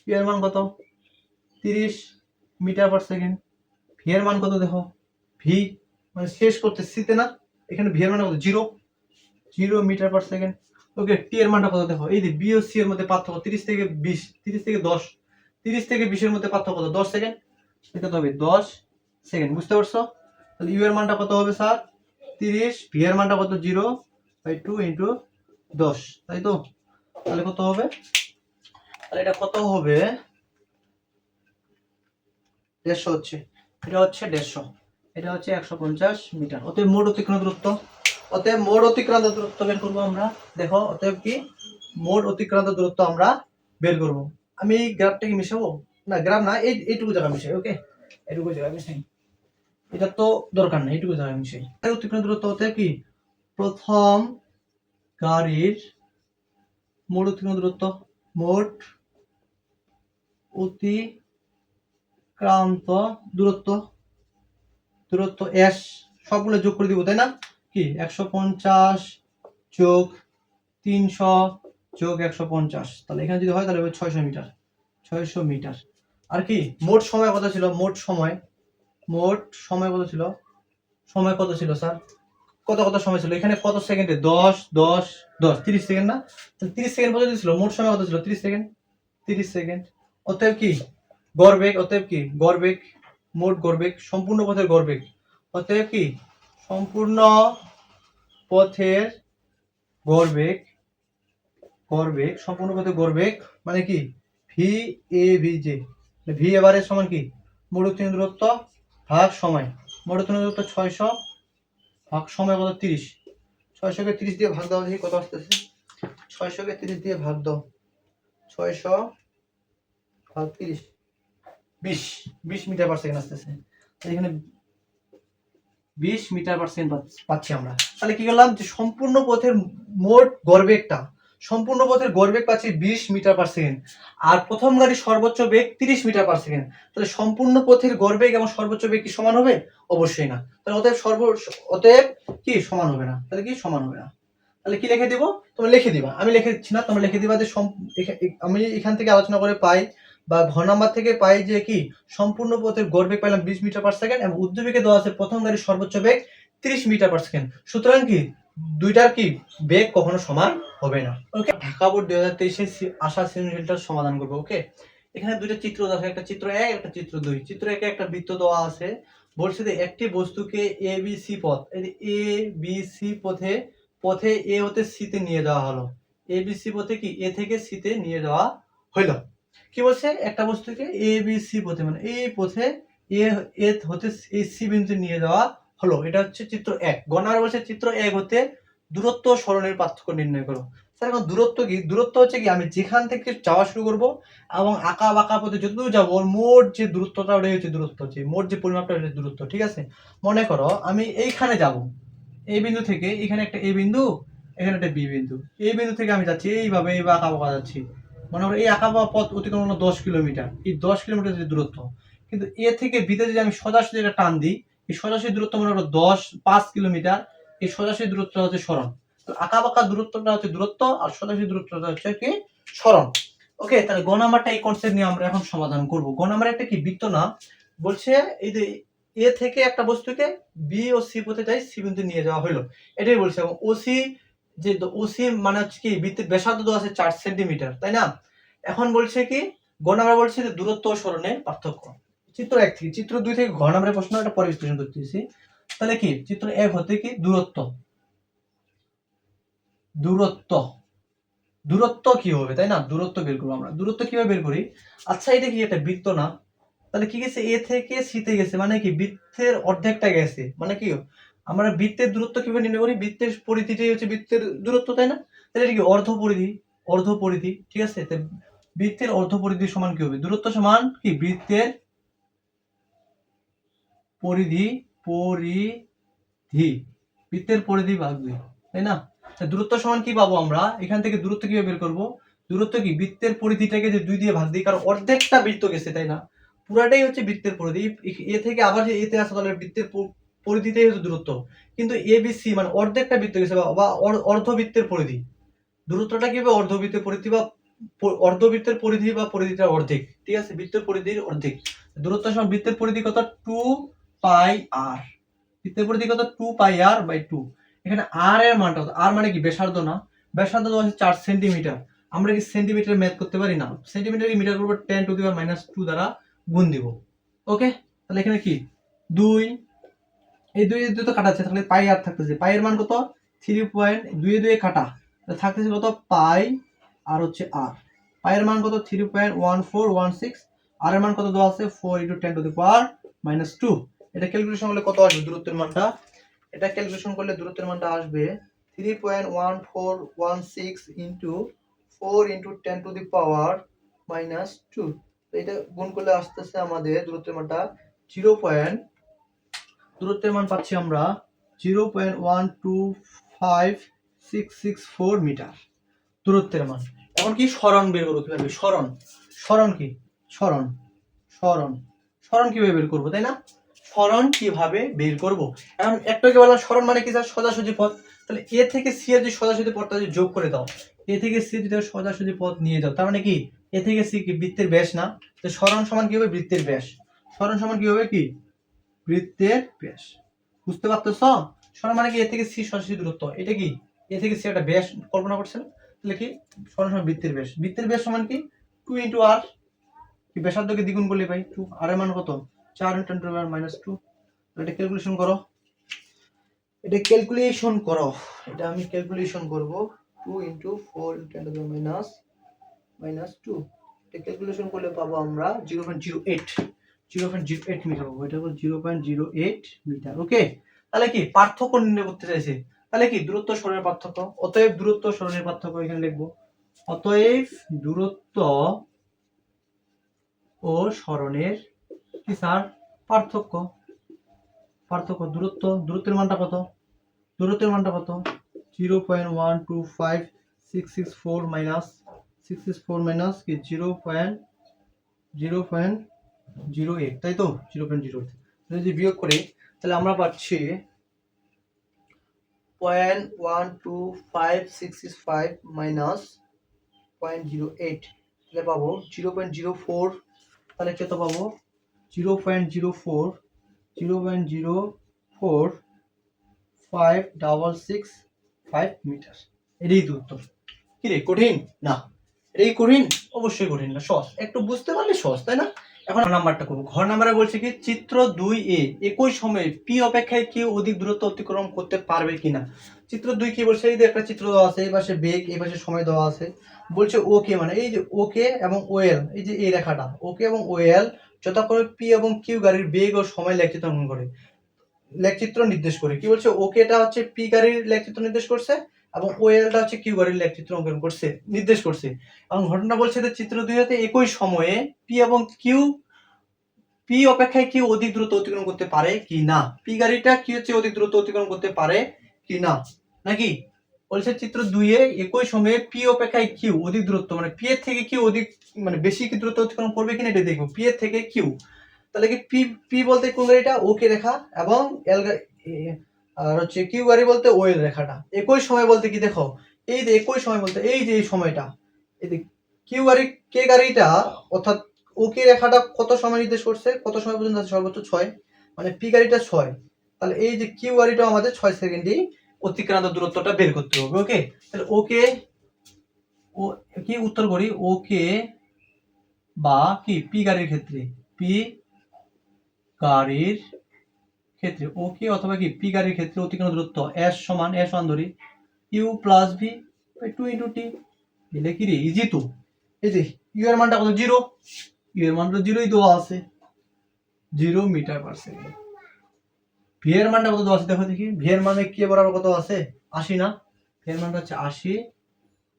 ইউ এর মান কত? 30 মিটার পার সেকেন্ড। ভি এর মান কত দেখো? ভি মানে শেষ করতে সিতে না, এখানে ভি এর মান কত? 0 মিটার পার সেকেন্ড। ওকে, টি এর মানটা কত দেখো? এই যে বি ও সি এর মধ্যে পার্থক্য 30 থেকে 20, 30 থেকে 10, 30 থেকে 20 এর মধ্যে পার্থক্য কত? 10 সেকেন্ড। এটা হবে 10 সেকেন্ড, বুঝতে পারছো? তাহলে ইউ এর মানটা কত হবে স্যার? 30, ভি এর মানটা কত? 0/2 ইনটু 10, তাই তো? তাহলে কত হবে? তাহলে এটা কত হবে? 150 হচ্ছে, এটা হচ্ছে 150। এটা হচ্ছে 150 মিটার। অতএব মোট অতিক্রান্ত দূরত্ব বের করবো আমরা। দেখো অতএব কি মোট অতিক্রান্ত দূরত্ব আমরা বের করব। আমি এই গ্রাফটাকে মিশাবো না, গ্রাফ না, এইটুকু জায়গা মিশাই। ওকে, এইটুকু জায়গা মিশাই, এটা তো দরকার না, এইটুকু জায়গা মিশাই। অতিক্রান্ত দূরত্ব হতে কি প্রথম গাড়ির মোট অতিক্রান্ত দূরত্ব এস সবগুলো যোগ করে দিব, তাই না? কি 150 যোগ 300 যোগ 150, তাহলে এখানে যদি হয় তাহলে 600 মিটার। 600 মিটার। আর কি মোট সময় কত ছিল? মোট সময় কত ছিল? সময় কত ছিল স্যার? কত সময় ছিল এখানে? কত সেকেন্ডে? 10 10 10 30 সেকেন্ড না? 30 সেকেন্ড পর্যন্ত ছিল। মোট সময় কত ছিল? 30 সেকেন্ড। অতএব কি গড়বেগ, মোট গড়বেগ, সম্পূর্ণ পথের গড়বেগ। অতএব কি সম্পূর্ণ পথের গড়বেগ মানে কি V A V J. V average সমান কি মোট অতিক্রান্ত দূরত্ব ভাগ সময়। মোট অতিক্রান্ত দূরত্ব 600 ভাগ সময় কত? 30। 600 কে 30 দিয়ে ভাগ দাও, দেখি কত আসতেছে। 600 কে 30 দিয়ে ভাগ দাও, 600 ভাগ 30, 20 মিটার পার সেকেন্ড আসতেছে। এখানে 20 মিটার পার সেকেন্ড পাচ্ছি আমরা। তাহলে কি করলাম যে সম্পূর্ণ পথের মোট গড়বেগ পাচ্ছি 20 মিটার পার সেকেন্ড, আর প্রথম গাড়ির সর্বোচ্চ বেগ 30 মিটার পার সেকেন্ড। তাহলে সম্পূর্ণ পথের গড়বেগ এবং সর্বোচ্চ বেগ কি সমান হবে? অবশ্যই না। তাহলে অতএব কি সমান হবে না। তাহলে কি সমান হবে না? তাহলে কি লিখে দিব? তোমরা লিখে দিবা, আমি লিখে দিচ্ছি না, তোমরা লিখে দিবা যে আমি এখান থেকে আলোচনা করে পাই বা ঘ নাম্বার থেকে পাই যে কি সম্পূর্ণ পথের গড়বেগ পাইলাম 20 মিটার পার সেকেন্ড এবং উদ্দীপকে দেওয়া আছে প্রথম গাড়ির সর্বোচ্চ বেগ 30 মিটার পার সেকেন্ড। সুতরাং কি দুইটার কি বেগ কখনো সমান হবে না। ওকে, ঢাকা বোর্ড 2023 আসা সৃজনশীলটার সমাধান করব। ওকে, এখানে দুইটা চিত্র দেওয়া আছে, একটা চিত্র 1 একটা চিত্র 2। চিত্র 1 এ একটা বৃত্ত দেওয়া আছে, বলছে যে একটি বস্তুকে এ বি সি পথ, এই এ বি সি পথে এ হতে সি তে নিয়ে যাওয়া হলো। এ বি সি পথে কি এ থেকে সি তে নিয়ে যাওয়া হইল। কি বলছে? একটা বস্তুকে এ বি সি পথে মানে এই পথে এ হতে এই সি বিন্দুতে নিয়ে যাওয়া হলো। এটা হচ্ছে চিত্র 1। গণনা বলছে চিত্র 1 হতে দূরত্ব ও সরণের পার্থক্য নির্ণয় করো। স্যার এখন দূরত্ব কি? দূরত্ব হচ্ছে কি আমি যেখান থেকে যাওয়া শুরু করব এবং আঁকা বাঁকা পথে যতদূর যাবো মোট যে দূরত্বটা ওটাই হচ্ছে দূরত্ব, হচ্ছে মোট যে পরিমাপটা হচ্ছে দূরত্ব। ঠিক আছে, মনে করো আমি এইখানে যাব, এই বিন্দু থেকে এখানে একটা এ বিন্দু, এখানে একটা বি বিন্দু। এই বিন্দু থেকে আমি যাচ্ছি এইভাবে আঁকা বাঁকা যাচ্ছি। মনে করো এই আঁকা বাঁকা পথ অতিক্রম হলো 10 কিলোমিটার। এই 10 কিলোমিটার যে দূরত্ব, কিন্তু এ থেকে বিতে যদি আমি সোজাসুজি একটা টান দিই, এই সোজাসুজি দূরত্ব মনে করো 5 কিলোমিটার। এই সোজাসুজি দূরত্বটা হচ্ছে সরণ। আঁকা বাঁকা দূরত্বটা হচ্ছে দূরত্ব আর সোজাসুজি দূরত্বটা হচ্ছে কি সরণ। ওকে, তাহলে গ নাম্বারটা এই কনসেপ্ট নিয়ে আমরা এখন সমাধান করব। গ নাম্বার একটা কি বৃত্ত না, বলছে এই যে এ থেকে একটা বস্তুকে বি ও সি পথে যাই সি বিন্দু নিয়ে যাওয়া হলো, এটাই বলছে। এবং ওসি যে ওসি মানে হচ্ছে কি বৃত্তের ব্যাসার্ধ দেওয়া আছে 4 সেন্টিমিটার, তাই না? এখন বলছে কি গ নাম্বার বলছে যে দূরত্ব ও সরণের পার্থক্য। চিত্র 1 থেকে, চিত্র 2 থেকে ঘ নাম্বারের প্রশ্ন এটা পরে বিশ্লেষণ করতেছি। তাহলে কি চিত্র 1 হতে কি দূরত্ব কি হবে, তাই না? দূরত্ব বের করবো আমরা। দূরত্ব কিভাবে বের করি? আচ্ছা এটা কি একটা বৃত্ত না? তাহলে কি গেছে এ থেকে সি তে গেছে, মানে কি বৃত্তের অর্ধেকটা গেছে। মানে কি আমরা বৃত্তের দূরত্ব কিভাবে নির্ণয় করি? বৃত্তের পরিধিটাই হচ্ছে বৃত্তের দূরত্ব, তাই না? তাহলে এটা কি অর্ধ পরিধি। ঠিক আছে, বৃত্তের অর্ধ পরিধি সমান কি হবে? দূরত্ব সমান কি বৃত্তের পরিধি ভাগ 2, তাই না? দূরত্ব সমান কি পাবো আমরা? এখান থেকে দূরত্ব কিভাবে বের করব? দূরত্ব কি বৃত্তের পরিধিটাকে যে 2 দিয়ে ভাগ দিই, কারণ অর্ধেকটা বৃত্ত গেছে, তাই না? পুরাটাই হচ্ছে বৃত্তের পরিধি। এ থেকে আবার যে এতে আসে তাহলে বৃত্তের পরিধিটাই হচ্ছে দূরত্ব। কিন্তু এ বি সি মানে অর্ধেকটা বৃত্ত গেছে বা অর্ধবৃত্তের পরিধি। দূরত্বটা কি হবে? অর্ধবৃত্তের পরিধি বা পরিধিটা অর্ধেক। ঠিক আছে, বৃত্তের পরিধির অর্ধেক। দূরত্ব সমান বৃত্তের পরিধি কত? 2 পাই আর। বৃত্তের পরিধি কত? 2 পাই আর বাই 2। এখানে আর এর মানটা কত? আর মানে কি ব্যাসার্ধ না? ব্যাসার্ধ দেওয়া আছে 4 সেন্টিমিটার। আমরা কি সেন্টিমিটার ম্যাথ করতে পারি না? সেন্টিমিটার কি মিটার করব 10 টু দি পাওয়ার -2 দ্বারা গুণ দিব। ওকে, তাহলে এখানে কি 2, এই 2 এর 2 তো কাটা আছে, তাহলে পাই আর থাকতেছে। পাই এর মান কত? 3.2 এ 2 এ কাটা, তাহলে থাকতেছে কত? পাই আর হচ্ছে আর। পাই এর মান কত? 3.1416। আর এর মান কত দেওয়া আছে? 4 × 10 টু দি পাওয়ার -2। এটা ক্যালকুলেশন করলে কত আসবে দূরত্বের মানটা? এটা ক্যালকুলেশন করলে দূরত্বের মানটা আসবে 3.1416 ইন্টু 4 ইন্টু 10 টু দি পাওয়ার -2। তো এটা গুণ করলে আসতেছে আমাদের দূরত্বের মানটা দূরত্বের মান পাচ্ছি আমরা 0.125664 মিটার দূরত্বের মান। এখন কি সরণ বের করবো কিভাবে? সরণ কি সরণ সরণ সরণ কিভাবে বের করবো, তাই না? সরণ কিভাবে বের করব? এখন একটাকে বললাম সরণ মানে কি স্যার? সোজাসুজি পথ। তাহলে এ থেকে সি এর যে সোজাসুজি পথটা যদি যোগ করে দাও, এ থেকে সি যদি সোজাসুজি পথ নিয়ে যাও, তার মানে কি এ থেকে সি কি বৃত্তের ব্যাস না? তো সরণ সমান কি হবে? বৃত্তের ব্যাস। সরণ সমান কি হবে? কি বৃত্তের ব্যাস। বুঝতে পারতেছ? সরণ মানে কি এ থেকে সি সোজাসুজি দূরত্ব। এটা কি এ থেকে সি একটা ব্যাস কল্পনা করছেন? তাহলে কি সরণ সমান বৃত্তের ব্যাস। বৃত্তের ব্যাস সমান কি 2 ইনটু আর। কি ব্যাসার্ধকে দ্বিগুণ করলে পাই 2। আর এর মান কত? 4 × 10⁻²। এটা ক্যালকুলেশন করো। এটা আমি ক্যালকুলেশন করব। 2 × 4 × 10⁻²। এটা ক্যালকুলেশন করলে পাবো আমরা 0.08 মিটার পাবো। এটা হলো 0.08 মিটার। ওকে, তাহলে কি পার্থক্য নির্ণয় করতে চাইছে? তাহলে কি দূরত্ব সরণের পার্থক্য। অতএব দূরত্ব সরণের পার্থক্য এখানে লিখবো। অতএব দূরত্ব ও সরণের কি স্যার? পার্থক্য দূরত্বের মানটা কত? 0.125664 মাইনাস কি 0.08, তাই তো? 0.08 যদি বিয়োগ করি তাহলে আমরা পাচ্ছি 0.12565 মাইনাস 0.08, তাহলে পাবো 0.04। তাহলে কত পাবো? 0.045665 মিটার। এটাই তো উত্তর। কি রে, কঠিন না? এটাই কঠিন? অবশ্যই কঠিন না, সহজ। একটু বুঝতে পারলে সহজ, তাই না? এখন নাম্বারটা করবো। ঘর নাম্বারে বলছে কি চিত্র 2a একই সময়ে পি অপেক্ষায় কেউ অধিক দূরত্ব অতিক্রম করতে পারবে কিনা। চিত্র 2 কি বলছে? এই যে একটা চিত্র দেওয়া আছে, এই পাশে বেগ, এই পাশে সময় দেওয়া আছে। বলছে ওকে মানে এই যে ওকে এবং ওএল, এই যে এই রেখাটা ওকে এবং ওএল যথাক্রমে পি এবং কিউ গাড়ির বেগ ও সময় লেখচিত্র নির্দেশ করে। কি বলছে? ওকে এটা হচ্ছে পি গাড়ির লেখচিত্র নির্দেশ করছে এবং ওএলটা হচ্ছে কিউ গাড়ির লেখচিত্র অঙ্কন করছে, নির্দেশ করছে। এবং ঘটনা বলছে যে চিত্র 2 তে একই সময়ে পি এবং কিউ পি অপেক্ষায় কিউ অধিক দ্রুত অতিক্রম করতে পারে কি না। পি গাড়িটা কি হচ্ছে অধিক দ্রুত অতিক্রম করতে পারে কি না, নাকি? বলছে চিত্র 2 এ একই সময়ে পি অপেক্ষায় কিউ অধিক দূরত্ব মানে পি এর থেকে কিউ অধিক মানে বেশি কি দূরত্ব অতিক্রম করবে কিনা এটা দেখবো। পি এর থেকে কিউ, তাহলে কি পি পি বলতে কোন গাড়িটা? ওকে রেখা, এবং এল আর হচ্ছে কিউ গাড়ি বলতে ওএল রেখাটা। একই সময় বলতে কি দেখো, এই যে একই সময় বলতে এই যে এই সময়টা, এই যে কিউ গাড়ি কে গাড়িটা অর্থাৎ ওকে রেখাটা কত সময় নির্দেশ করছে? কত সময় পর্যন্ত আছে? সর্বোচ্চ 6, মানে পি গাড়িটা 6। তাহলে এই যে কিউ গাড়িটা আমাদের 6 সেকেন্ডেই অতিক্রান্ত দূরত্বটা বের করতে হবে। ওকে, তাহলে ওকে ও কি উত্তর করি, ওকে বা কি পি গাড়ির ক্ষেত্রে, পি গাড়ির ক্ষেত্রে ওকে অথবা কি পি গাড়ির ক্ষেত্রে অতিক্রান্ত দূরত্ব এস সমান ধরি U plus V by 2 into T. এটা কি রে, ইজি তো। এই যে ইউ এর মানটা কত? 0। ইউ এর মানটা 0ই দেওয়া আছে, 0 মিটার পার সেকেন্ড। ভি এর মানটা কত দেওয়া আছে দেখো দেখি। ভি এর মানে কি বরাবর কত আছে? 80 না? ভি এর মানটা হচ্ছে 80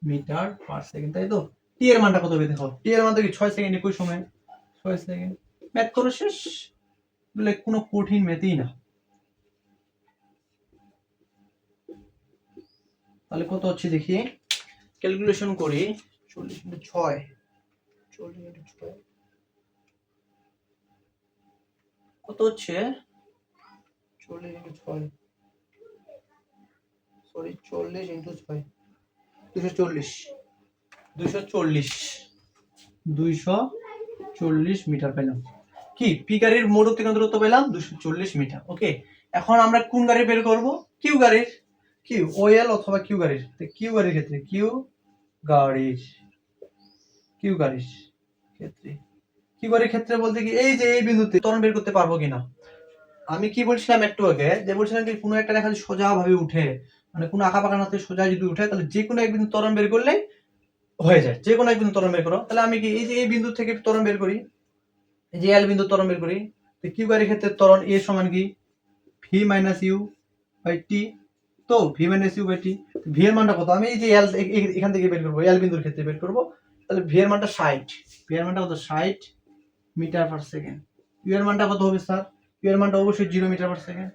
মিটার পার সেকেন্ড, তাই তো? টি এর মানটা কত হবে দেখো। টি এর মান তো কি 6 সেকেন্ড, একই সময় 6 সেকেন্ড। ম্যাথ করো শেষ। বলে কোনো কঠিন ম্যাথই না। তাহলে কত হচ্ছে দেখি, ক্যালকুলেশন করি। 40 × 6, 40 × 6 কত হচ্ছে? 40 × 6 সরি 40 × 6 240 240 মিটার পেলাম। কি পি গাড়ির মোট অতিক্রান্ত দূরত্ব পেলাম 240 মিটার। ওকে, এখন আমরা কোন গাড়ি বের করব? কিউ গাড়ির। কিউ ওএল অথবা কিউ গাড়ির। কিউ গাড়ির ক্ষেত্রে কিউ গাড়ির ক্ষেত্রে বলতে কি এই যে এই বিন্দুতে ত্বরণ বের করতে পারবো কিনা। আমি কি বলছিলাম একটু আগে, যে বলছিলাম কি কোনো একটা রেখা যদি সোজা ভাবে উঠে, মানে কোনো আঁকা বাঁকা না সোজা যদি উঠে, তাহলে যে কোনো এক বিন্দু ত্বরণ বের করলে হয়ে যায়। যে কোনো এক বিন্দু ত্বরণ বের করো। তাহলে আমি কি এই যে এই বিন্দু থেকে ত্বরণ বের করি, এই যে এল বিন্দু ত্বরণ বের করি। তো কিউ গাড়ির ক্ষেত্রে ত্বরণ এ সমান কি V minus U by T. তো V minus U by T, V এর মানটা কত? আমি এই যে এল এখান থেকে বের করবো, এল বিন্দুর ক্ষেত্রে বের করবো। তাহলে ভি এর মানটা 60, ভি এর মানটা কত 60 মিটার পার সেকেন্ড। ইউ এর মানটা কত হবে স্যার? ইউ এর মানটা অবশ্যই 0 metre per second,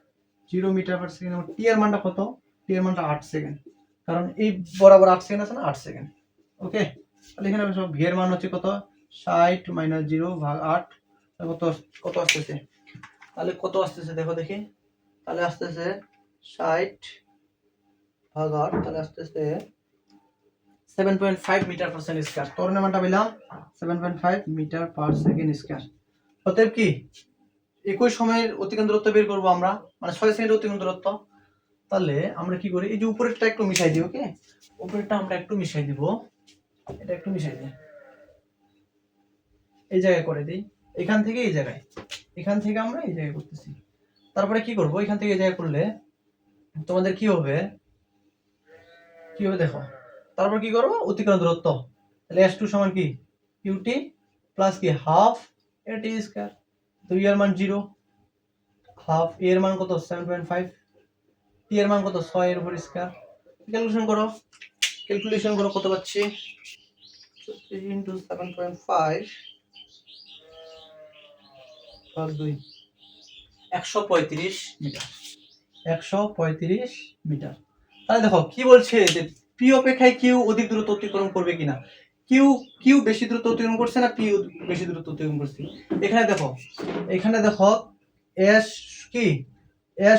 0 metre per second. T এর মানটা কত? টি এর মানটা 8 সেকেন্ড, কারণ এই বরাবর 8 সেকেন্ড আছে না, 8 সেকেন্ড। ওকে, তাহলে এখানে ভি এর মান হচ্ছে কত? 60 মাইনাস 0 ভাগ 8, কত কত আসতেছে? তাহলে কত আসতেছে দেখো দেখি। তাহলে আসতেছে 60 ভাগ 8, তাহলে আসতেছে 7.5 মিটার পার সেকেন্ড স্কয়ার। ত্বরণের মানটা পেলাম 7.5 মিটার পার সেকেন্ড স্কয়ার। অতএব কি একই সময়ের অতিক্রান্ত দূরত্ব বের করবো আমরা, মানে 6 সেকেন্ডের অতিক্রান্ত দূরত্ব। তাহলে আমরা কি করি, এই যে উপরেরটা একটু মিশাই দিই। ওকে, উপরেরটা আমরা একটু মিশাই দিব, এটা একটু মিশাই দিই, এই জায়গায় করে দিই, এখান থেকে এই জায়গায়, এখান থেকে আমরা এই জায়গায় করতেছি। তারপরে কি করব, এখান থেকে এই জায়গায় করলে তোমাদের কি হবে, কি হবে দেখো। তারপর কি করবো, অতিক্রান্ত দূরত্ব। তাহলে s2 সমান কি qt প্লাস কি হাফ at স্কয়ার। তো এর মান 0, হাফ এর মান কত 7.5, টি এর মান কত 6 এর উপর স্কয়ার। ক্যালকুলেশন করো কত পাচ্ছি, 3 into 7.5 ভাগ 2, 135 মিটার, 135 মিটার। তাহলে দেখো কি বলছে যে পি অপেক্ষায় কিউ অধিক দূরত্ব অতিক্রম করবে কিনা। কিউ কিউ বেশি দূরত্ব অতিক্রম করছে না পি বেশি দূরত্ব অতিক্রম করছে? এখানে দেখো, এখানে দেখো এস কি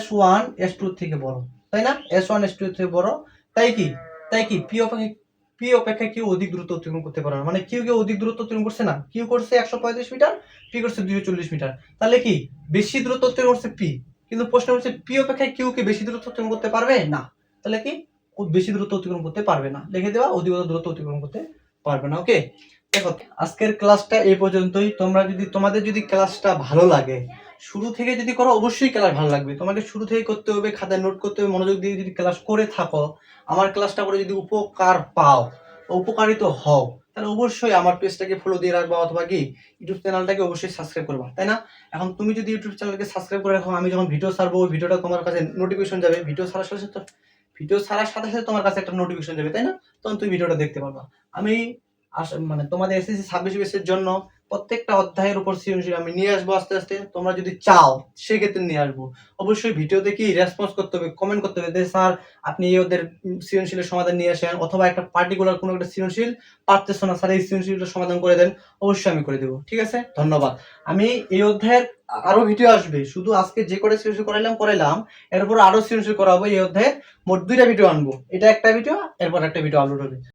S1 S2 থেকে বড়, তাই না? S1 S2 থেকে বড়, তাই কি পি অপেক্ষায় কিউ অধিক দূরত্ব অতিক্রম করতে পারে না, মানে কিউ কে অধিক দূরত্ব অতিক্রম করছে না। কিউ করছে 135 মিটার, পি করছে 240 মিটার। তাহলে কি বেশি দূরত্ব অতিক্রম করছে পি, কিন্তু প্রশ্ন হচ্ছে পি অপেক্ষায় কিউ কে বেশি দূরত্ব অতিক্রম করতে পারবে না। তাহলে কি ও বেশি দূরত্ব অতিক্রম করতে পারবে না, লিখে দেওয়া অধিক দূরত্ব অতিক্রম করতে পারবে না। ওকে, দেখো আজকের ক্লাসটা এই পর্যন্তই। তোমাদের যদি ক্লাসটা ভালো লাগে, শুরু থেকে যদি করো অবশ্যই ক্লাস ভালো লাগবে। তোমাকে শুরু থেকে করতে হবে, খাতায় নোট করতে হবে, মনোযোগ দিয়ে যদি ক্লাস করে থাকো, আমার ক্লাসটা করে যদি উপকার পাও, উপকারিত হও, তাহলে অবশ্যই আমার পেজটাকে ফলো দিয়ে রাখবা, অথবা কি ইউটিউব চ্যানেলটাকে অবশ্যই সাবস্ক্রাইব করবা, তাই না? এখন তুমি যদি ইউটিউব চ্যানেলকে সাবস্ক্রাইব করে রাখো, আমি যখন ভিডিও ছাড়বো ওই ভিডিওটা তোমার কাছে নোটিফিকেশন যাবে, ভিডিও ছাড়ার সাথে সাথে তোমার কাছে একটা নোটিফিকেশন যাবে, তাই না? তখন তুমি ভিডিওটা দেখতে পারবা। আমি মানে তোমাদের এসএসসি 26 বেসের জন্য প্রত্যেকটা অধ্যায়ের উপর সৃজনশীল আমি নিয়ে আসবো আস্তে আস্তে। তোমরা যদি চাও সেক্ষেত্রে নিয়ে আসবো। অবশ্যই ভিডিও দেখি রেসপন্স করতে হবে, কমেন্ট করতে হবে যে স্যার আপনি এই ওদের সৃজনশীলের সমাধান নিয়ে আসেন, অথবা একটা পার্টিকুলার কোনো একটা সৃজনশীল পারতেছো না স্যার, এই সৃজনশীলটা সমাধান করে দেন। অবশ্যই আমি করে দেবো, ঠিক আছে? ধন্যবাদ। আমি এই অধ্যায়ের আরো ভিডিও আসবে, শুধু আজকে যে করে সৃজনশীল করাইলাম এরপর আরো সৃজনশীল করাবো। এই অধ্যায়ে মোট 2টা ভিডিও আনবো, এটা একটা ভিডিও, এরপর একটা ভিডিও আপলোড হবে।